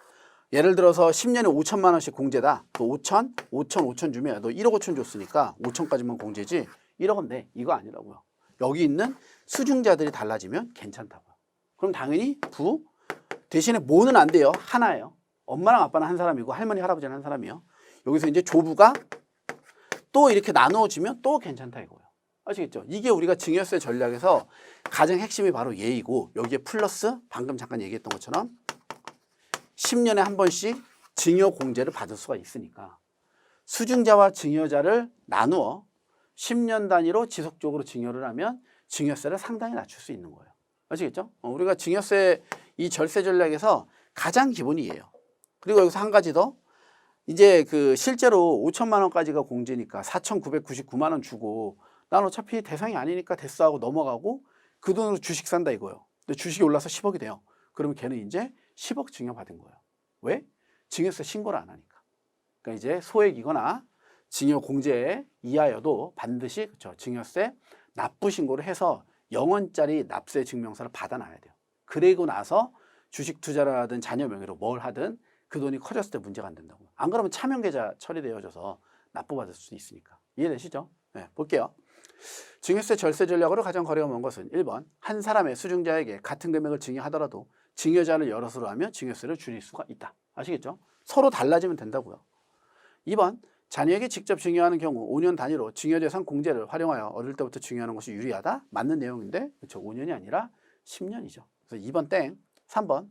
예를 들어서 10년에 5천만 원씩 공제다. 또 5천, 5천, 5천 주면 너 1억 5천 줬으니까 5천까지만 공제지 1억은 내. 이거 아니라고요. 여기 있는 수증자들이 달라지면 괜찮다고요. 그럼 당연히 부 대신에 모는 안 돼요. 하나예요. 엄마랑 아빠는 한 사람이고 할머니, 할아버지는 한 사람이에요. 여기서 이제 조부가 또 이렇게 나누어지면 또 괜찮다 이거예요. 아시겠죠? 이게 우리가 증여세 전략에서 가장 핵심이 바로 예이고 여기에 플러스 방금 잠깐 얘기했던 것처럼 10년에 한 번씩 증여 공제를 받을 수가 있으니까 수증자와 증여자를 나누어 10년 단위로 지속적으로 증여를 하면 증여세를 상당히 낮출 수 있는 거예요. 아시겠죠? 우리가 증여세 이 절세 전략에서 가장 기본이에요. 그리고 여기서 한 가지 더 이제 그 실제로 5천만 원까지가 공제니까 4,999만 원 주고 난 어차피 대상이 아니니까 됐어 하고 넘어가고 그 돈으로 주식 산다 이거예요. 근데 주식이 올라서 10억이 돼요. 그러면 걔는 이제 10억 증여받은 거예요. 왜? 증여세 신고를 안 하니까. 그러니까 이제 소액이거나 증여 공제 이하여도 반드시 그렇죠. 증여세 납부 신고를 해서 0원짜리 납세 증명서를 받아놔야 돼요. 그리고 나서 주식 투자를 하든 자녀 명의로 뭘 하든 그 돈이 커졌을 때 문제가 안 된다고요. 안 그러면 차명계좌 처리되어져서 납부받을 수 있으니까. 이해되시죠? 네, 볼게요. 증여세 절세 전략으로 가장 거리가 먼 것은 1번 한 사람의 수증자에게 같은 금액을 증여하더라도 증여자를 여럿으로 하면 증여세를 줄일 수가 있다. 아시겠죠? 서로 달라지면 된다고요. 2번 자녀에게 직접 증여하는 경우 5년 단위로 증여재산 공제를 활용하여 어릴 때부터 증여하는 것이 유리하다. 맞는 내용인데 그렇죠. 5년이 아니라 10년이죠. 그래서 2번 땡. 3번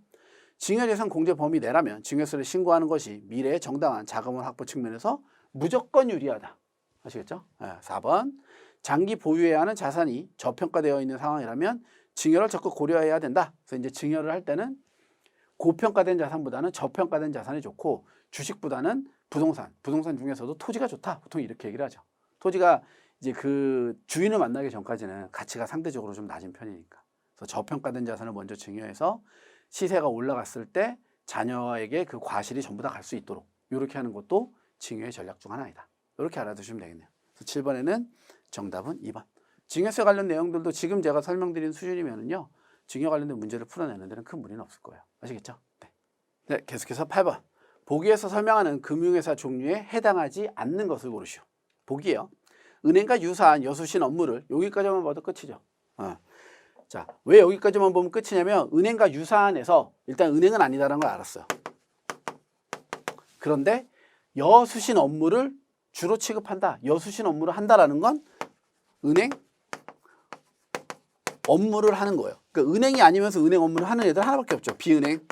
증여재산 공제 범위 내라면 증여세를 신고하는 것이 미래의 정당한 자금원 확보 측면에서 무조건 유리하다. 아시겠죠? 4번 장기 보유해야 하는 자산이 저평가되어 있는 상황이라면 증여를 적극 고려해야 된다. 그래서 이제 증여를 할 때는 고평가된 자산보다는 저평가된 자산이 좋고 주식보다는 부동산 중에서도 토지가 좋다. 보통 이렇게 얘기를 하죠. 토지가 이제 그 주인을 만나기 전까지는 가치가 상대적으로 좀 낮은 편이니까. 그래서 저평가된 자산을 먼저 증여해서 시세가 올라갔을 때 자녀에게 그 과실이 전부 다 갈 수 있도록 이렇게 하는 것도 증여의 전략 중 하나이다. 이렇게 알아두시면 되겠네요. 그래서 7번에는 정답은 2번. 증여세 관련 내용들도 지금 제가 설명드린 수준이면은요. 증여 관련된 문제를 풀어내는 데는 큰 무리는 없을 거예요. 아시겠죠? 네, 계속해서 8번. 보기에서 설명하는 금융회사 종류에 해당하지 않는 것을 고르시오. 보기예요. 은행과 유사한 여수신 업무를 여기까지만 봐도 끝이죠. 자, 왜 여기까지만 보면 끝이냐면 은행과 유사한에서 일단 은행은 아니다라는 걸 알았어요. 그런데 여수신 업무를 주로 취급한다. 여수신 업무를 한다라는 건 은행 업무를 하는 거예요. 그러니까 은행이 아니면서 은행 업무를 하는 애들 하나밖에 없죠. 비은행,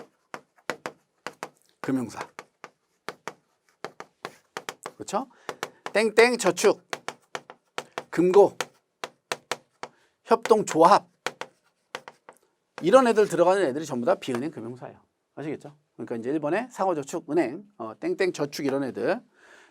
금융사. 그렇죠? 땡땡 저축, 금고, 협동조합 이런 애들 들어가는 애들이 전부 다 비은행 금융사예요. 아시겠죠? 그러니까 이제 1번에 상호저축은행, 땡땡저축 이런 애들,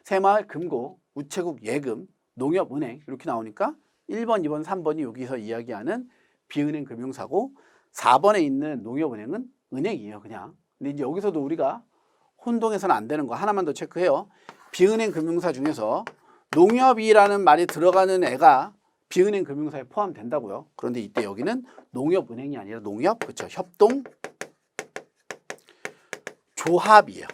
새마을금고, 우체국 예금, 농협은행 이렇게 나오니까 1번, 2번, 3번이 여기서 이야기하는 비은행 금융사고 4번에 있는 농협은행은 은행이에요, 그냥. 근데 이제 여기서도 우리가 혼동해서는 안 되는 거 하나만 더 체크해요. 비은행 금융사 중에서 농협이라는 말이 들어가는 애가 비은행 금융사에 포함된다고요. 그런데 이때 여기는 농협은행이 아니라 농협, 그렇죠? 협동조합이에요.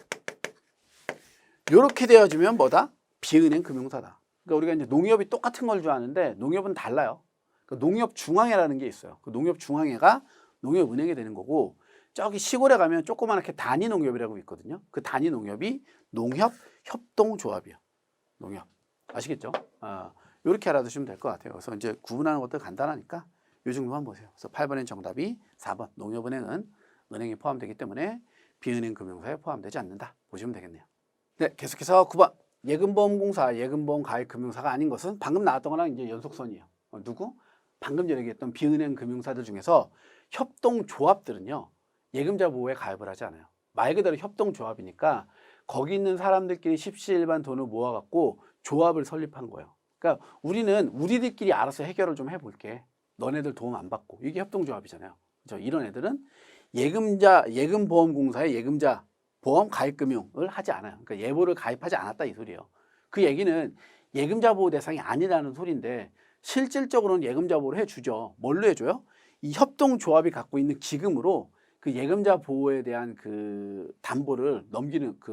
이렇게 되어지면 뭐다? 비은행 금융사다. 그러니까 우리가 이제 농협이 똑같은 걸 줄 아는데 농협은 달라요. 그러니까 농협중앙회라는 게 있어요. 그 농협중앙회가 농협은행이 되는 거고 저기 시골에 가면 조그맣게 단위농협이라고 있거든요. 그 단위농협이 농협협동조합이에요. 농협. 아시겠죠? 이렇게 알아두시면 될 것 같아요. 그래서 이제 구분하는 것도 간단하니까 이 정도만 보세요. 그래서 8번엔 정답이 4번 농협은행은 은행이 포함되기 때문에 비은행 금융사에 포함되지 않는다. 보시면 되겠네요. 네, 계속해서 9번 예금보험공사, 예금보험가입금융사가 아닌 것은 방금 나왔던 거랑 이제 연속선이에요. 누구? 방금 전에 얘기했던 비은행 금융사들 중에서 협동조합들은요. 예금자 보호에 가입을 하지 않아요. 말 그대로 협동조합이니까 거기 있는 사람들끼리 십시일반 돈을 모아갖고 조합을 설립한 거예요. 그러니까 우리는 우리들끼리 알아서 해결을 좀 해볼게. 너네들 도움 안 받고. 이게 협동조합이잖아요. 그렇죠? 이런 애들은 예금보험공사의 예금자 보험 가입금융을 하지 않아요. 그러니까 예보를 가입하지 않았다 이 소리예요. 그 얘기는 예금자 보호 대상이 아니라는 소리인데 실질적으로는 예금자 보호를 해주죠. 뭘로 해줘요? 이 협동조합이 갖고 있는 기금으로 그 예금자 보호에 대한 그 담보를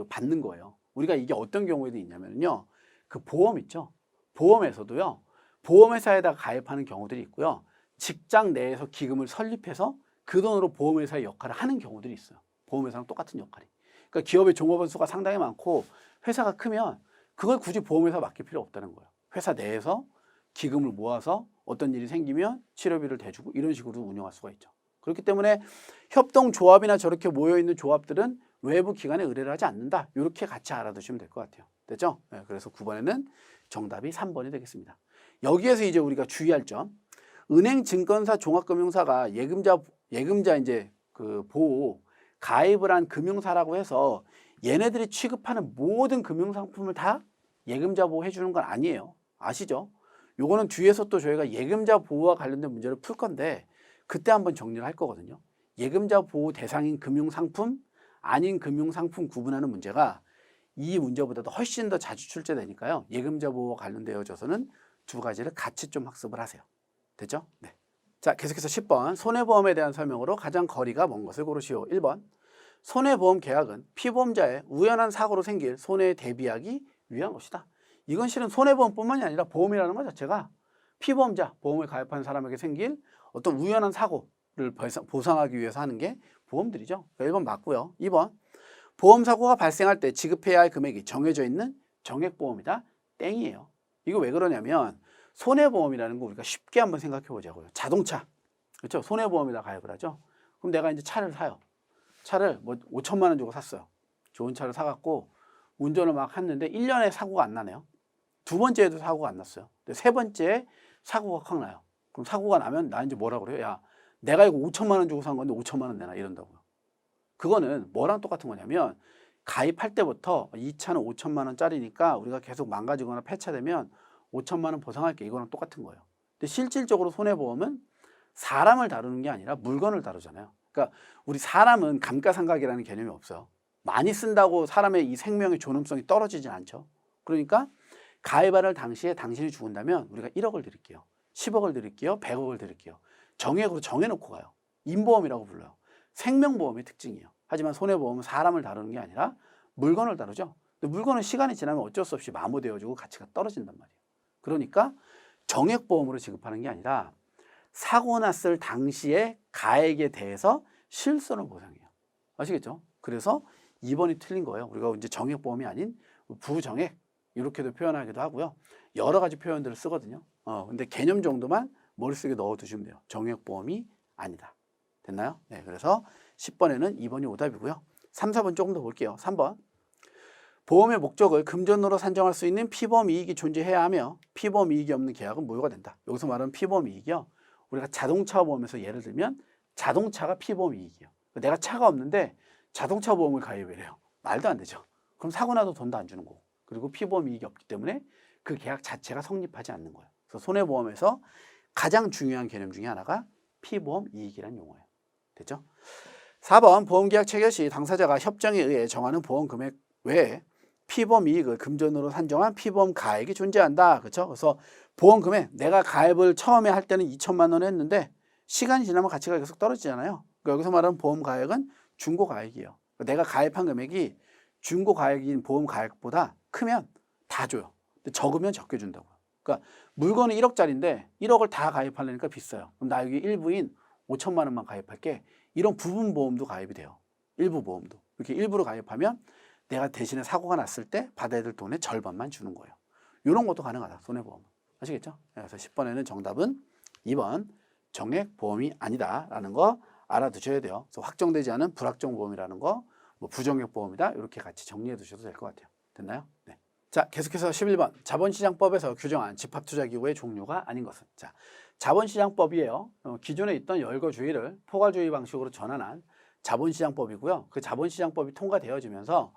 받는 거예요. 우리가 이게 어떤 경우에도 있냐면요. 그 보험 있죠. 보험에서도요. 보험회사에다가 가입하는 경우들이 있고요. 직장 내에서 기금을 설립해서 그 돈으로 보험회사의 역할을 하는 경우들이 있어요. 보험회사랑 똑같은 역할이. 그러니까 기업의 종업원 수가 상당히 많고 회사가 크면 그걸 굳이 보험회사 맡길 필요 없다는 거예요. 회사 내에서 기금을 모아서 어떤 일이 생기면 치료비를 대주고 이런 식으로 운영할 수가 있죠. 그렇기 때문에 협동조합이나 저렇게 모여있는 조합들은 외부 기관에 의뢰를 하지 않는다. 이렇게 같이 알아두시면 될 것 같아요. 됐죠? 네, 그래서 9번에는 정답이 3번이 되겠습니다. 여기에서 이제 우리가 주의할 점. 은행, 증권사, 종합금융사가 예금자 이제 그 보호 가입을 한 금융사라고 해서 얘네들이 취급하는 모든 금융상품을 다 예금자 보호해 주는 건 아니에요. 아시죠? 요거는 뒤에서 또 저희가 예금자 보호와 관련된 문제를 풀 건데 그때 한번 정리를 할 거거든요. 예금자 보호 대상인 금융상품, 아닌 금융상품 구분하는 문제가 이 문제보다도 훨씬 더 자주 출제되니까요. 예금자 보호와 관련되어져서는 두 가지를 같이 좀 학습을 하세요. 됐죠? 네. 자, 계속해서 10번 손해보험에 대한 설명으로 가장 거리가 먼 것을 고르시오. 1번 손해보험 계약은 피보험자의 우연한 사고로 생길 손해에 대비하기 위한 것이다. 이건 실은 손해보험뿐만이 아니라 보험이라는 것 자체가 피보험자, 보험을 가입한 사람에게 생길 어떤 우연한 사고를 보상하기 위해서 하는 게 보험들이죠. 1번 맞고요. 2번 보험사고가 발생할 때 지급해야 할 금액이 정해져 있는 정액보험이다. 땡이에요. 이거 왜 그러냐면 손해보험이라는 거 우리가 쉽게 한번 생각해 보자고요. 자동차, 그렇죠? 손해보험에다 가입을 하죠. 그럼 내가 이제 차를 사요. 차를 뭐 5천만 원 주고 샀어요. 좋은 차를 사갖고 운전을 막 했는데 1년에 사고가 안 나네요. 두 번째에도 사고가 안 났어요. 근데 세 번째에 사고가 확 나요. 그럼 사고가 나면 나 이제 뭐라 그래요? 야, 내가 이거 5천만 원 주고 산 건데 5천만 원 내놔 이런다고요. 그거는 뭐랑 똑같은 거냐면 가입할 때부터 이 차는 5천만 원짜리니까 우리가 계속 망가지거나 폐차되면 5천만 원 보상할게 이거랑 똑같은 거예요. 근데 실질적으로 손해보험은 사람을 다루는 게 아니라 물건을 다루잖아요. 그러니까 우리 사람은 감가상각이라는 개념이 없어요. 많이 쓴다고 사람의 이 생명의 존엄성이 떨어지진 않죠. 그러니까 가입할 당시에 당신이 죽은다면 우리가 1억을 드릴게요. 10억을 드릴게요. 100억을 드릴게요. 정액으로 정해놓고 가요. 인보험이라고 불러요. 생명보험의 특징이에요. 하지만 손해보험은 사람을 다루는 게 아니라 물건을 다루죠. 근데 물건은 시간이 지나면 어쩔 수 없이 마모되어지고 가치가 떨어진단 말이에요. 그러니까 정액보험으로 지급하는 게 아니라 사고 났을 당시에 가액에 대해서 실손을 보상해요. 아시겠죠? 그래서 2번이 틀린 거예요. 우리가 이제 정액보험이 아닌 부정액 이렇게도 표현하기도 하고요. 여러 가지 표현들을 쓰거든요. 근데 개념 정도만 머릿속에 넣어두시면 돼요. 정액보험이 아니다. 됐나요? 네, 그래서 10번에는 2번이 오답이고요. 3, 4번 조금 더 볼게요. 3번 보험의 목적을 금전으로 산정할 수 있는 피보험 이익이 존재해야 하며 피보험 이익이 없는 계약은 무효가 된다. 여기서 말하는 피보험 이익이요. 우리가 자동차 보험에서 예를 들면 자동차가 피보험 이익이에요. 내가 차가 없는데 자동차 보험을 가입해요. 말도 안 되죠. 그럼 사고 나도 돈도 안 주는 거고. 그리고 피보험 이익이 없기 때문에 그 계약 자체가 성립하지 않는 거예요. 그래서 손해보험에서 가장 중요한 개념 중에 하나가 피보험 이익이라는 용어예요. 됐죠? 4번 보험계약 체결 시 당사자가 협정에 의해 정하는 보험 금액 외에 피보험 이익을 금전으로 산정한 피보험 가액이 존재한다. 그렇죠? 그래서 보험 금액 내가 가입을 처음에 할 때는 2천만 원 했는데 시간이 지나면 가치가 계속 떨어지잖아요. 그러니까 여기서 말하는 보험 가액은 중고 가액이에요. 내가 가입한 금액이 중고 가액인 보험 가액보다 크면 다 줘요. 근데 적으면 적게 준다고요. 그러니까 물건은 1억짜리인데 1억을 다 가입하려니까 비싸요. 그럼 나 여기 일부인 5천만 원만 가입할게. 이런 부분 보험도 가입이 돼요. 일부 보험도. 이렇게 일부로 가입하면 내가 대신에 사고가 났을 때 받아야 될 돈의 절반만 주는 거예요. 이런 것도 가능하다. 손해보험. 아시겠죠? 그래서 10번에는 정답은 2번 정액보험이 아니다라는 거 알아두셔야 돼요. 그래서 확정되지 않은 불확정 보험이라는 거, 뭐 부정액 보험이다. 이렇게 같이 정리해 두셔도 될 것 같아요. 됐나요? 네. 자, 계속해서 11번. 자본시장법에서 규정한 집합투자기구의 종류가 아닌 것은. 자, 자본시장법이에요. 기존에 있던 열거주의를 포괄주의 방식으로 전환한 자본시장법이고요. 그 자본시장법이 통과되어지면서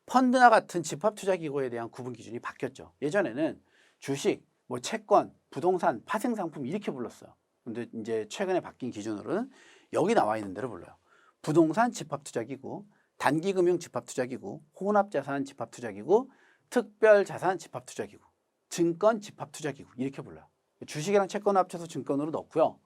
펀드나 같은 집합투자기구에 대한 구분 기준이 바뀌었죠. 예전에는 주식, 뭐 채권, 부동산, 파생상품 이렇게 불렀어요. 근데 이제 최근에 바뀐 기준으로는 여기 나와 있는 대로 불러요. 부동산 집합투자기구, 단기금융 집합투자기구, 혼합자산 집합투자기구, 특별자산 집합투자기구, 증권 집합투자기구 이렇게 불러요. 주식이랑 채권을 합쳐서 증권으로 넣고요.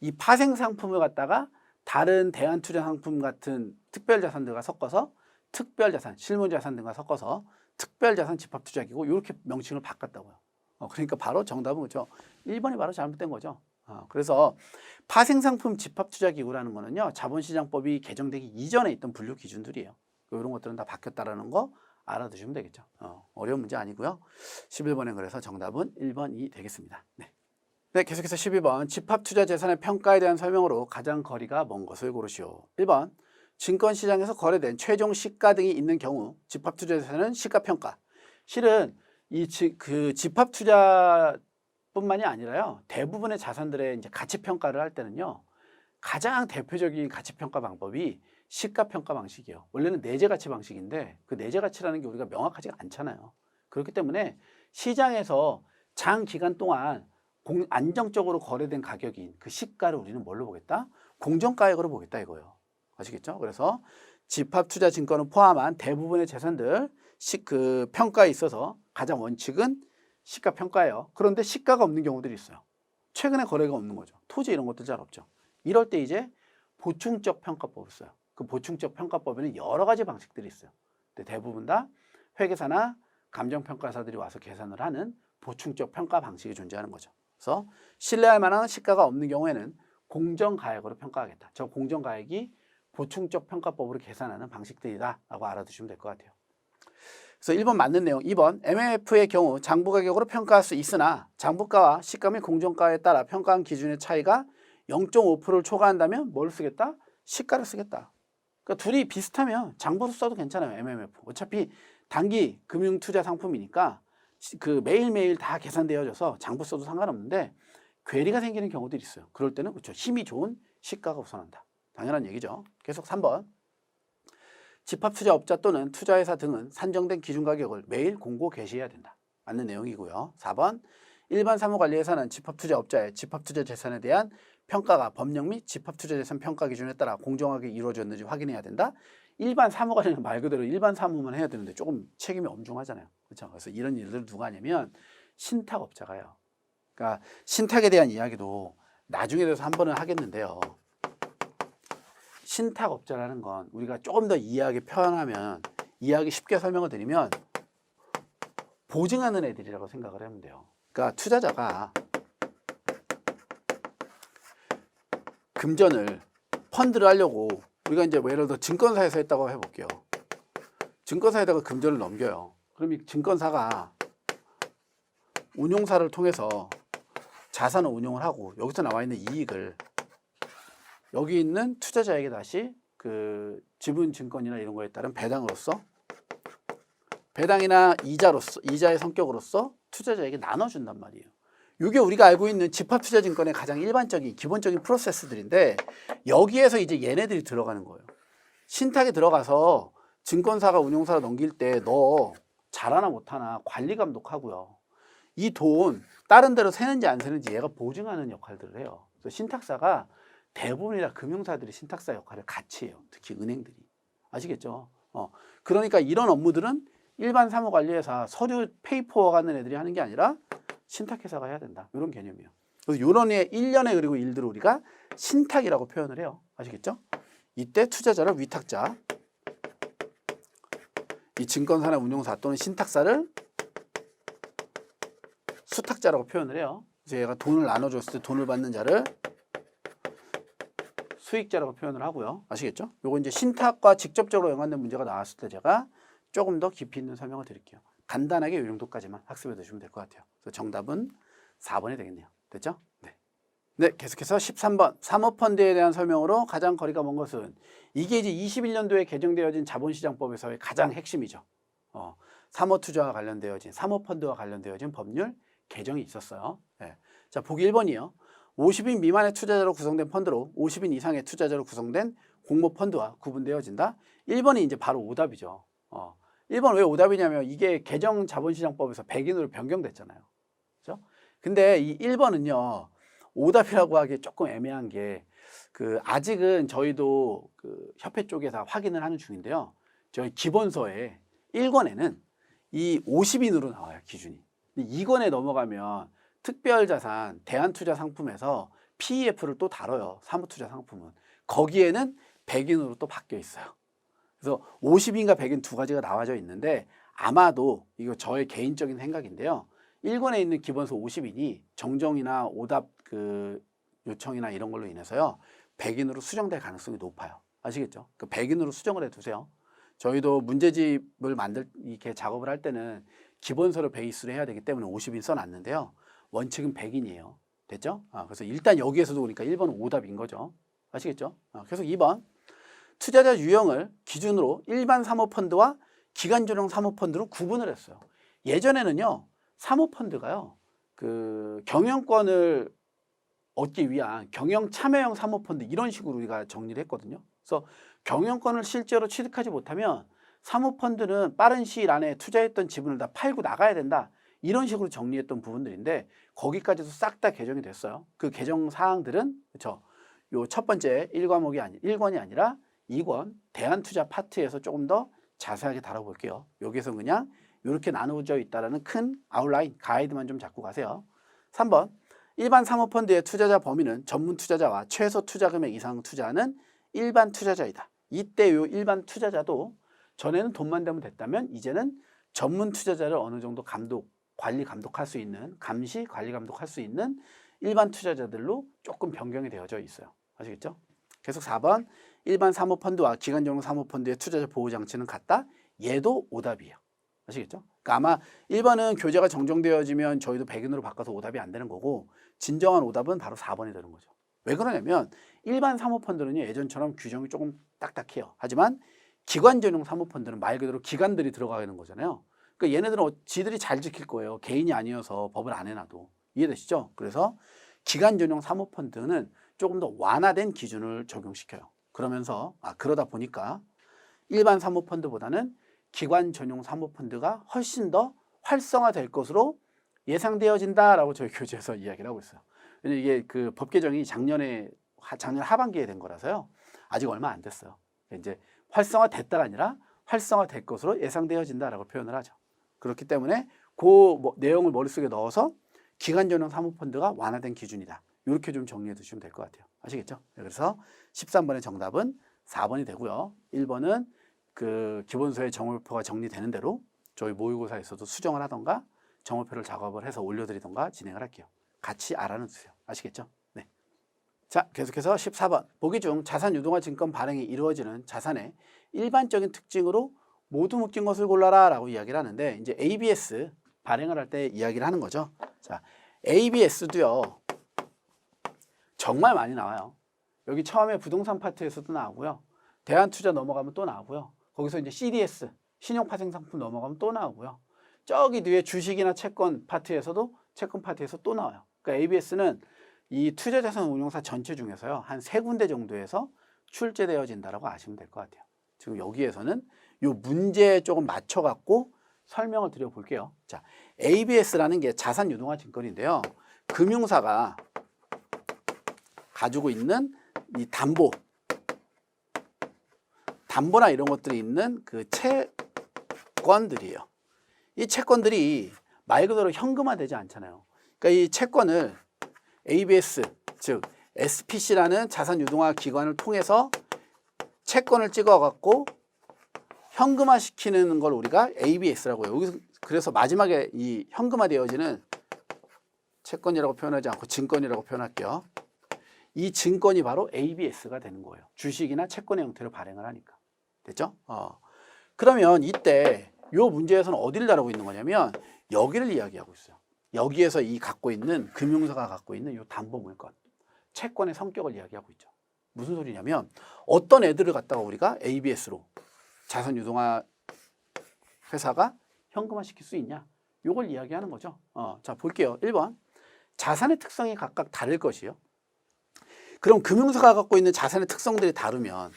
이 파생상품을 갖다가 다른 대안투자상품 같은 특별자산들과 섞어서 특별자산, 실무자산 등과 섞어서 특별자산 집합투자기구 이렇게 명칭을 바꿨다고요. 그러니까 바로 정답은 그렇죠. 1번이 바로 잘못된 거죠. 그래서 파생상품 집합투자기구라는 거는요. 자본시장법이 개정되기 이전에 있던 분류 기준들이에요. 이런 것들은 다 바뀌었다라는 거 알아두시면 되겠죠. 어려운 문제 아니고요. 11번에 그래서 정답은 1번이 되겠습니다. 네. 네, 계속해서 12번 집합투자재산의 평가에 대한 설명으로 가장 거리가 먼 것을 고르시오. 1번 증권시장에서 거래된 최종 시가 등이 있는 경우 집합투자재산은 시가평가. 실은 그 집합투자뿐만이 아니라요. 대부분의 자산들의 이제 가치평가를 할 때는요. 가장 대표적인 가치평가 방법이 시가평가 방식이에요. 원래는 내재가치 방식인데 그 내재가치라는 게 우리가 명확하지가 않잖아요. 그렇기 때문에 시장에서 장기간 동안 안정적으로 거래된 가격인 그 시가를 우리는 뭘로 보겠다? 공정가액으로 보겠다 이거예요. 아시겠죠? 그래서 집합투자증권을 포함한 대부분의 재산들 그 평가에 있어서 가장 원칙은 시가평가예요. 그런데 시가가 없는 경우들이 있어요. 최근에 거래가 없는 거죠. 토지 이런 것들 잘 없죠. 이럴 때 이제 보충적 평가법을 써요. 그 보충적 평가법에는 여러 가지 방식들이 있어요. 근데 대부분 다 회계사나 감정평가사들이 와서 계산을 하는 보충적 평가 방식이 존재하는 거죠. 그래서 신뢰할 만한 시가가 없는 경우에는 공정가액으로 평가하겠다. 저 공정가액이 보충적 평가법으로 계산하는 방식들이다라고 알아두시면 될 것 같아요. 그래서 1번 맞는 내용, 2번 MMF의 경우 장부가격으로 평가할 수 있으나 장부가와 시가 및 공정가에 따라 평가한 기준의 차이가 0.5%를 초과한다면 뭘 쓰겠다? 시가를 쓰겠다. 그러니까 둘이 비슷하면 장부로 써도 괜찮아요. MMF. 어차피 단기 금융투자 상품이니까 그 매일매일 다 계산되어져서 장부 써도 상관없는데 괴리가 생기는 경우들이 있어요. 그럴 때는 그렇죠. 힘이 좋은 시가가 우선한다. 당연한 얘기죠. 계속 3번. 집합투자업자 또는 투자회사 등은 산정된 기준가격을 매일 공고 게시해야 된다. 맞는 내용이고요. 4번. 일반 사무관리회사는 집합투자업자의 집합투자 재산에 대한 평가가 법령 및 집합투자재산 평가 기준에 따라 공정하게 이루어졌는지 확인해야 된다. 일반 사무관리는 말 그대로 일반 사무만 해야 되는데 조금 책임이 엄중하잖아요. 그렇죠? 그래서 이런 일들을 누가 하냐면 신탁업자가 해요. 그러니까 신탁에 대한 이야기도 나중에 대해서 한 번은 하겠는데요. 신탁업자라는 건 우리가 조금 더 이해하게 표현하면 이해하기 쉽게 설명을 드리면 보증하는 애들이라고 생각을 하면 돼요. 그러니까 투자자가 금전을 펀드를 하려고 우리가 이제 뭐 예를 들어 증권사에서 했다고 해볼게요. 증권사에다가 금전을 넘겨요. 그럼 이 증권사가 운용사를 통해서 자산을 운용을 하고 여기서 나와 있는 이익을 여기 있는 투자자에게 다시 그 지분증권이나 이런 거에 따른 배당으로서 배당이나 이자로서 이자의 성격으로서 투자자에게 나눠준단 말이에요. 이게 우리가 알고 있는 집합투자증권의 가장 일반적인 기본적인 프로세스들인데 여기에서 이제 얘네들이 들어가는 거예요. 신탁에 들어가서 증권사가 운용사로 넘길 때 너 잘하나 못하나 관리 감독하고요. 이 돈 다른 데로 새는지 안 새는지 얘가 보증하는 역할들을 해요. 그래서 신탁사가 대부분이라 금융사들이 신탁사 역할을 같이 해요. 특히 은행들이. 아시겠죠? 그러니까 이런 업무들은 일반 사무관리회사 서류 페이퍼 갖는 애들이 하는 게 아니라 신탁회사가 해야 된다. 이런 개념이에요. 그래서 이런 애 일련의 그리고 일들을 우리가 신탁이라고 표현을 해요. 아시겠죠? 이때 투자자를 위탁자, 이 증권사나 운용사 또는 신탁사를 수탁자라고 표현을 해요. 그래서 얘가 돈을 나눠줬을 때 돈을 받는 자를 수익자라고 표현을 하고요. 아시겠죠? 요거 이제 신탁과 직접적으로 연관된 문제가 나왔을 때 제가 조금 더 깊이 있는 설명을 드릴게요. 간단하게 이 정도까지만 학습해 두시면 될 것 같아요. 그래서 정답은 4번이 되겠네요. 됐죠? 네. 네, 계속해서 13번 사모펀드에 대한 설명으로 가장 거리가 먼 것은 이게 이제 21년도에 개정되어진 자본시장법에서의 가장 핵심이죠. 사모투자와 관련되어진 사모펀드와 관련되어진 법률 개정이 있었어요. 네. 자, 보기 1번이요. 50인 미만의 투자자로 구성된 펀드로 50인 이상의 투자자로 구성된 공모펀드와 구분되어진다. 1번이 이제 바로 오답이죠. 1번 왜 오답이냐면 이게 개정 자본시장법에서 100인으로 변경됐잖아요. 그렇죠? 근데 이 1번은요. 오답이라고 하기 조금 애매한 게 아직은 저희도 협회 쪽에서 확인을 하는 중인데요. 저희 기본서에 1권에는 이 50인으로 나와요. 기준이. 2권에 넘어가면 특별자산, 대안투자상품에서 PEF를 또 다뤄요. 사모투자 상품은. 거기에는 100인으로 또 바뀌어 있어요. 그래서 50인과 100인 두 가지가 나와져 있는데 아마도 이거 저의 개인적인 생각인데요. 1권에 있는 기본서 50인이 정정이나 오답 요청이나 이런 걸로 인해서요. 100인으로 수정될 가능성이 높아요. 아시겠죠? 100인으로 수정을 해두세요. 저희도 문제집을 이렇게 작업을 할 때는 기본서를 베이스로 해야 되기 때문에 50인 써놨는데요. 원칙은 100인이에요. 됐죠? 그래서 일단 여기에서도 보니까 1번은 오답인 거죠. 아시겠죠? 계속 2번. 투자자 유형을 기준으로 일반 사모펀드와 기관전용 사모펀드로 구분을 했어요. 예전에는요. 사모펀드가요. 경영권을 얻기 위한 경영 참여형 사모펀드 이런 식으로 우리가 정리를 했거든요. 그래서 경영권을 실제로 취득하지 못하면 사모펀드는 빠른 시일 안에 투자했던 지분을 다 팔고 나가야 된다. 이런 식으로 정리했던 부분들인데 거기까지도 싹 다 개정이 됐어요. 그 개정 사항들은 그렇죠. 요 첫 번째 1권이 아니라 2권 대안투자 파트에서 조금 더 자세하게 다뤄볼게요. 여기서 그냥 이렇게 나누어져 있다는 큰 아웃라인 가이드만 좀 잡고 가세요. 3번 일반 사모펀드의 투자자 범위는 전문 투자자와 최소 투자금액 이상 투자하는 일반 투자자이다. 이때 요 일반 투자자도 전에는 돈만 되면 됐다면 이제는 전문 투자자를 어느 정도 관리 감독할 수 있는 관리 감독할 수 있는 일반 투자자들로 조금 변경이 되어져 있어요. 아시겠죠? 계속 4번 일반 사모펀드와 기관전용 사모펀드의 투자자 보호장치는 같다. 얘도 오답이에요. 아시겠죠? 그러니까 아마 1번은 교재가 정정되어지면 저희도 100인으로 바꿔서 오답이 안 되는 거고 진정한 오답은 바로 4번이 되는 거죠. 왜 그러냐면 일반 사모펀드는요. 예전처럼 규정이 조금 딱딱해요. 하지만 기관전용 사모펀드는 말 그대로 기관들이 들어가는 거잖아요. 그러니까 얘네들은 지들이 잘 지킬 거예요. 개인이 아니어서 법을 안 해놔도. 이해되시죠? 그래서 기관전용 사모펀드는 조금 더 완화된 기준을 적용시켜요. 그러면서 그러다 보니까 일반 사모펀드보다는 기관 전용 사모펀드가 훨씬 더 활성화될 것으로 예상되어진다라고 저희 교재에서 이야기를 하고 있어요. 이게 법 개정이 작년 하반기에 된 거라서요. 아직 얼마 안 됐어요. 이제 활성화됐다가 아니라 활성화될 것으로 예상되어진다라고 표현을 하죠. 그렇기 때문에 내용을 머릿속에 넣어서 기관 전용 사모펀드가 완화된 기준이다. 이렇게 좀 정리해 두시면 될 것 같아요. 아시겠죠? 그래서 13번의 정답은 4번이 되고요. 1번은 기본서의 정오표가 정리되는 대로 저희 모의고사에서도 수정을 하던가 정오표를 작업을 해서 올려드리던가 진행을 할게요. 같이 알아는 두세요. 아시겠죠? 네. 자, 계속해서 14번. 보기 중 자산 유동화 증권 발행이 이루어지는 자산의 일반적인 특징으로 모두 묶인 것을 골라라 라고 이야기를 하는데 이제 ABS 발행을 할 때 이야기를 하는 거죠. 자, ABS도요. 정말 많이 나와요. 여기 처음에 부동산 파트에서도 나오고요. 대안투자 넘어가면 또 나오고요. 거기서 이제 CDS, 신용파생상품 넘어가면 또 나오고요. 저기 뒤에 주식이나 채권 파트에서 또 나와요. 그러니까 ABS는 이 투자자산 운용사 전체 중에서요. 한 3군데 정도에서 출제되어진다라고 아시면 될 것 같아요. 지금 여기에서는 요 문제에 조금 맞춰갖고 설명을 드려볼게요. 자, ABS라는 게 자산 유동화 증권인데요. 금융사가 가지고 있는 이 담보나 이런 것들이 있는 그 채권들이에요. 이 채권들이 말 그대로 현금화되지 않잖아요. 그러니까 이 채권을 ABS, 즉 SPC라는 자산 유동화 기관을 통해서 채권을 찍어갖고 현금화시키는 걸 우리가 ABS라고 해요. 여기서 그래서 마지막에 이 현금화되어지는 채권이라고 표현하지 않고 증권이라고 표현할게요. 이 증권이 바로 ABS가 되는 거예요. 주식이나 채권의 형태로 발행을 하니까. 됐죠? 그러면 이때 이 문제에서는 어디를 다루고 있는 거냐면 여기를 이야기하고 있어요. 여기에서 이 갖고 있는 금융사가 갖고 있는 이 담보 물건, 채권의 성격을 이야기하고 있죠. 무슨 소리냐면 어떤 애들을 갖다가 우리가 ABS로 자산 유동화 회사가 현금화시킬 수 있냐? 이걸 이야기하는 거죠. 자, 볼게요. 1번. 자산의 특성이 각각 다를 것이요. 그럼 금융사가 갖고 있는 자산의 특성들이 다르면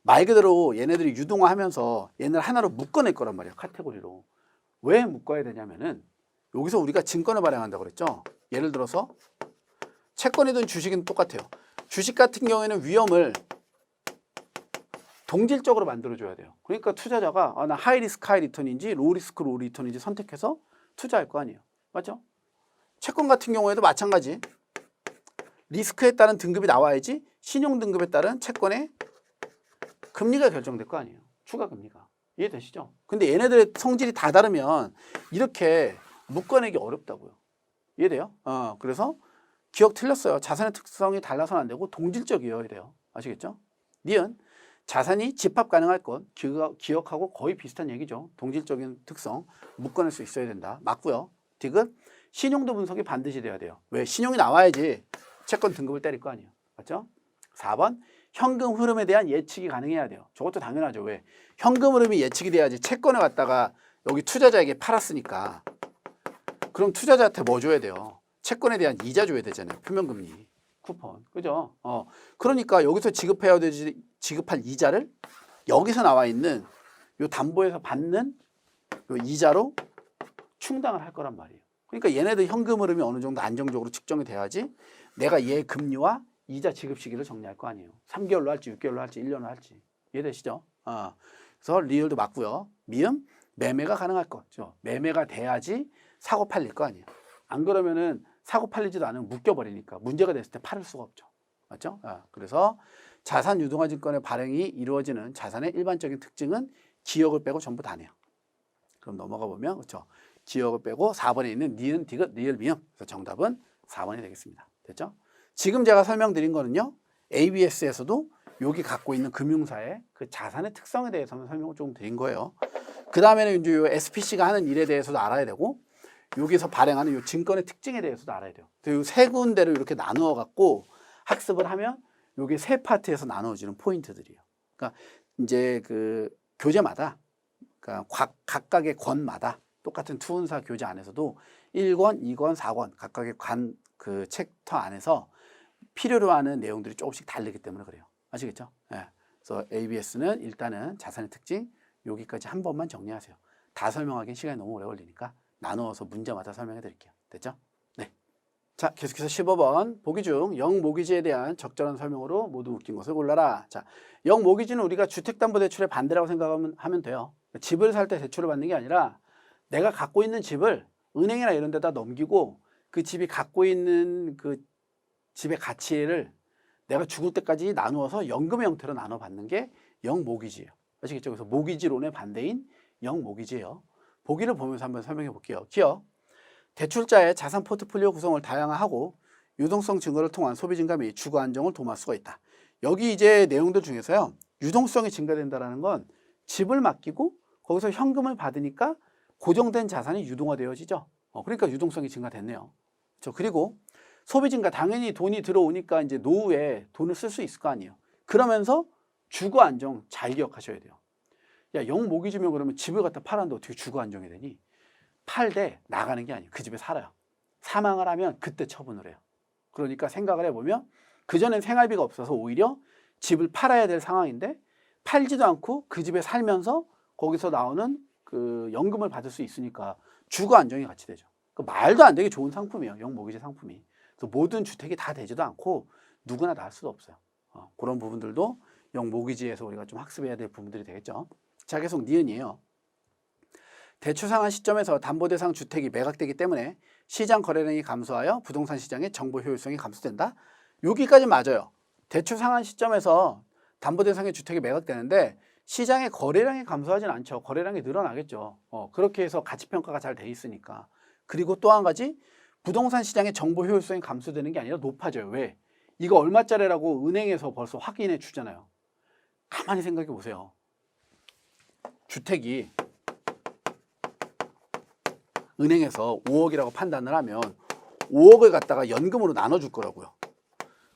말 그대로 얘네들이 유동화하면서 얘네를 하나로 묶어낼 거란 말이에요. 카테고리로. 왜 묶어야 되냐면은 여기서 우리가 증권을 발행한다고 그랬죠. 예를 들어서 채권이든 주식이든 똑같아요. 주식 같은 경우에는 위험을 동질적으로 만들어줘야 돼요. 그러니까 투자자가 나 하이 리스크 하이 리턴인지 로우 리스크 로우 리턴인지 선택해서 투자할 거 아니에요. 맞죠? 채권 같은 경우에도 마찬가지. 리스크에 따른 등급이 나와야지 신용 등급에 따른 채권의 금리가 결정될 거 아니에요. 추가 금리가. 이해되시죠? 근데 얘네들의 성질이 다 다르면 이렇게 묶어내기 어렵다고요. 이해돼요? 그래서 기억 틀렸어요. 자산의 특성이 달라서는 안 되고 동질적이어야 돼요. 아시겠죠? 니은 자산이 집합 가능할 것, 기억하고 거의 비슷한 얘기죠. 동질적인 특성, 묶어낼 수 있어야 된다. 맞고요. 디귿 신용도 분석이 반드시 돼야 돼요. 왜? 신용이 나와야지 채권 등급을 때릴 거 아니에요. 맞죠? 4번 현금 흐름에 대한 예측이 가능해야 돼요. 저것도 당연하죠. 왜? 현금 흐름이 예측이 돼야지 채권을 갖다가 여기 투자자에게 팔았으니까 그럼 투자자한테 뭐 줘야 돼요? 채권에 대한 이자 줘야 되잖아요. 표면금리, 쿠폰. 그죠? 그러니까 여기서 지급해야 되지, 지급할 이자를 여기서 나와 있는 요 담보에서 받는 요 이자로 충당을 할 거란 말이에요. 그러니까 얘네들 현금 흐름이 어느 정도 안정적으로 측정이 돼야지 내가 얘 금리와 이자 지급 시기를 정리할 거 아니에요. 3개월로 할지 6개월로 할지 1년로 할지. 이해되시죠? 그래서 리을도 맞고요. 미음 매매가 가능할 거죠. 매매가 돼야지 사고 팔릴 거 아니에요. 안 그러면은 사고 팔리지도 않으면 묶여버리니까 문제가 됐을 때 팔을 수가 없죠. 맞죠? 그래서 자산 유동화 증권의 발행이 이루어지는 자산의 일반적인 특징은 기억을 빼고 전부 다네요. 그럼 넘어가 보면 그렇죠. 기억을 빼고 4번에 있는 니은, 디귿, 리을, 미음. 그래서 정답은 4번이 되겠습니다. 됐죠? 지금 제가 설명드린 거는요. ABS에서도 여기 갖고 있는 금융사의 그 자산의 특성에 대해서는 설명을 조금 드린 거예요. 그 다음에는 이제 요 SPC가 하는 일에 대해서도 알아야 되고 여기서 발행하는 요 증권의 특징에 대해서도 알아야 돼요. 요 세 군데로 이렇게 나누어 갖고 학습을 하면 요게 세 파트에서 나누어지는 포인트들이에요. 그러니까 이제 그 교재마다 그러니까 각각의 권마다 똑같은 투운사 교재 안에서도 1권, 2권, 4권 각각의 그 챕터 안에서 필요로 하는 내용들이 조금씩 다르기 때문에 그래요. 아시겠죠? 네. 그래서 ABS는 일단은 자산의 특징 여기까지 한 번만 정리하세요. 다 설명하기엔 시간이 너무 오래 걸리니까 나누어서 문제마다 설명해 드릴게요. 됐죠? 네. 자, 계속해서 15번 보기 중 영모기지에 대한 적절한 설명으로 모두 웃긴 것을 골라라. 자, 영모기지는 우리가 주택담보대출의 반대라고 생각하면 돼요. 집을 살 때 대출을 받는 게 아니라 내가 갖고 있는 집을 은행이나 이런 데다 넘기고 그 집이 갖고 있는 그 집의 가치를 내가 죽을 때까지 나누어서 연금의 형태로 나눠 받는 게 영모기지예요. 아시겠죠? 그래서 모기지론의 반대인 영모기지예요. 보기를 보면서 한번 설명해 볼게요. 기억. 대출자의 자산 포트폴리오 구성을 다양화하고 유동성 증가를 통한 소비 증가 및 주거 안정을 도모할 수가 있다. 여기 이제 내용들 중에서요. 유동성이 증가된다는 건 집을 맡기고 거기서 현금을 받으니까 고정된 자산이 유동화되어지죠. 그러니까 유동성이 증가됐네요. 그렇죠? 그리고 소비 증가 당연히 돈이 들어오니까 이제 노후에 돈을 쓸 수 있을 거 아니에요. 그러면서 주거 안정 잘 기억하셔야 돼요. 야, 영모기지면 그러면 집을 갖다 팔았는데 어떻게 주거 안정이 되니? 팔되 나가는 게 아니에요. 그 집에 살아요. 사망을 하면 그때 처분을 해요. 그러니까 생각을 해보면 그전엔 생활비가 없어서 오히려 집을 팔아야 될 상황인데 팔지도 않고 그 집에 살면서 거기서 나오는 그 연금을 받을 수 있으니까 주거 안정이 같이 되죠. 그러니까 말도 안 되게 좋은 상품이에요. 영모기지 상품이. 그래서 모든 주택이 다 되지도 않고 누구나 다 할 수도 없어요. 그런 부분들도 영모기지에서 우리가 좀 학습해야 될 부분들이 되겠죠. 자, 계속 니은이에요. 대출 상한 시점에서 담보대상 주택이 매각되기 때문에 시장 거래량이 감소하여 부동산 시장의 정보 효율성이 감소된다. 여기까지 맞아요. 대출 상한 시점에서 담보대상의 주택이 매각되는데 시장의 거래량이 감소하진 않죠. 거래량이 늘어나겠죠. 그렇게 해서 가치평가가 잘 돼 있으니까. 그리고 또 한 가지 부동산 시장의 정보 효율성이 감소되는 게 아니라 높아져요. 왜? 이거 얼마짜리라고 은행에서 벌써 확인해 주잖아요. 가만히 생각해 보세요. 주택이 은행에서 5억이라고 판단을 하면 5억을 갖다가 연금으로 나눠줄 거라고요.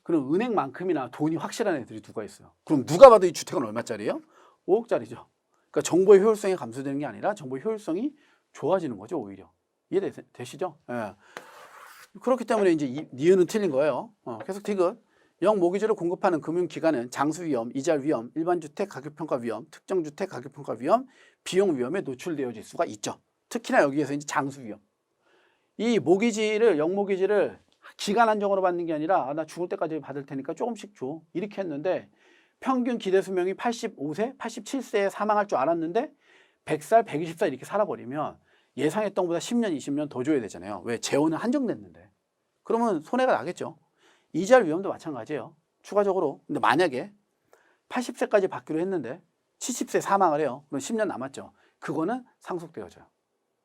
그럼 은행만큼이나 돈이 확실한 애들이 누가 있어요? 그럼 누가 봐도 이 주택은 얼마짜리예요? 5억짜리죠. 그러니까 정보의 효율성이 감소되는 게 아니라 정보의 효율성이 좋아지는 거죠, 오히려. 이해되시죠? 예. 그렇기 때문에 이제 니은은 틀린 거예요. 계속 디귿. 영모기지를 공급하는 금융기관은 장수 위험, 이자 위험, 일반주택 가격평가 위험, 특정주택 가격평가 위험, 비용 위험에 노출되어질 수가 있죠. 특히나 여기에서 이제 장수 위험. 이 모기지를 영모기지를 기간 한정으로 받는 게 아니라 나 죽을 때까지 받을 테니까 조금씩 줘. 이렇게 했는데 평균 기대 수명이 85세, 87세에 사망할 줄 알았는데 100살, 120살 이렇게 살아버리면 예상했던 것보다 10년, 20년 더 줘야 되잖아요. 왜? 재원은 한정됐는데. 그러면 손해가 나겠죠. 이자 위험도 마찬가지예요. 추가적으로. 근데 만약에 80세까지 받기로 했는데 70세 사망을 해요. 그럼 10년 남았죠. 그거는 상속되어져요.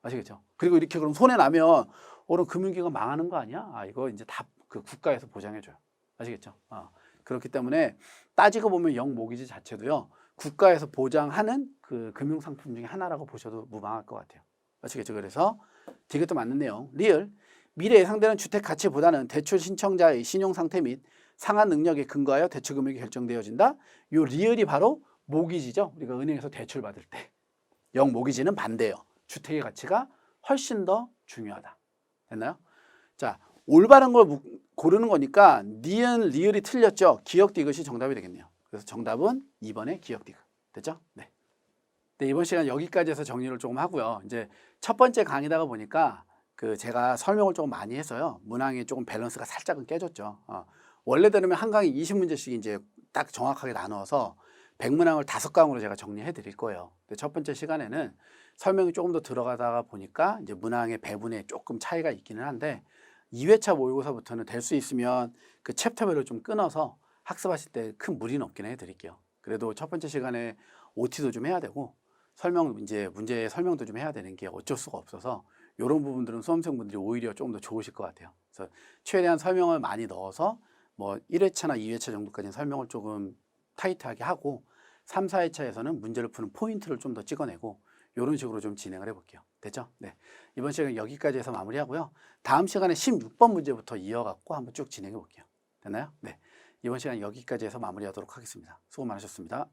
아시겠죠? 그리고 이렇게 그럼 손해 나면 그럼 금융기관 망하는 거 아니야? 이거 이제 다 그 국가에서 보장해줘요. 아시겠죠? 그렇기 때문에 따지고 보면 영모기지 자체도요, 국가에서 보장하는 그 금융상품 중에 하나라고 보셔도 무방할 것 같아요. 아시겠죠? 그래서 디귿도 맞는 내용. 리을. 미래 예상되는 주택 가치보다는 대출 신청자의 신용 상태 및 상환 능력에 근거하여 대출 금액이 결정되어진다. 요 리을이 바로 모기지죠. 우리가 은행에서 대출 받을 때. 영모기지는 반대예요. 주택의 가치가 훨씬 더 중요하다. 됐나요? 자, 올바른 걸 고르는 거니까 니은, 리을이 틀렸죠. 기역 디귿이 정답이 되겠네요. 그래서 정답은 2번의 기역 디귿. 됐죠? 네. 네, 이번 시간 여기까지 해서 정리를 조금 하고요. 이제 첫 번째 강의다가 보니까 제가 설명을 조금 많이 해서요. 문항이 조금 밸런스가 살짝은 깨졌죠. 원래대로면 한 강의 20문제씩 이제 딱 정확하게 나눠서 100문항을 5강으로 제가 정리해 드릴 거예요. 근데 첫 번째 시간에는 설명이 조금 더 들어가다가 보니까 이제 문항의 배분에 조금 차이가 있기는 한데 2회차 모의고사부터는 될 수 있으면 그 챕터별로 좀 끊어서 학습하실 때 큰 무리는 없긴 해 드릴게요. 그래도 첫 번째 시간에 OT도 좀 해야 되고 문제 설명도 좀 해야 되는 게 어쩔 수가 없어서 이런 부분들은 수험생분들이 오히려 조금 더 좋으실 것 같아요. 그래서 최대한 설명을 많이 넣어서 뭐 1회차나 2회차 정도까지는 설명을 조금 타이트하게 하고 3, 4회차에서는 문제를 푸는 포인트를 좀 더 찍어내고 이런 식으로 좀 진행을 해볼게요. 됐죠? 네. 이번 시간 여기까지 해서 마무리하고요. 다음 시간에 16번 문제부터 이어갖고 한번 쭉 진행해 볼게요. 됐나요? 네. 이번 시간 여기까지 해서 마무리하도록 하겠습니다. 수고 많으셨습니다.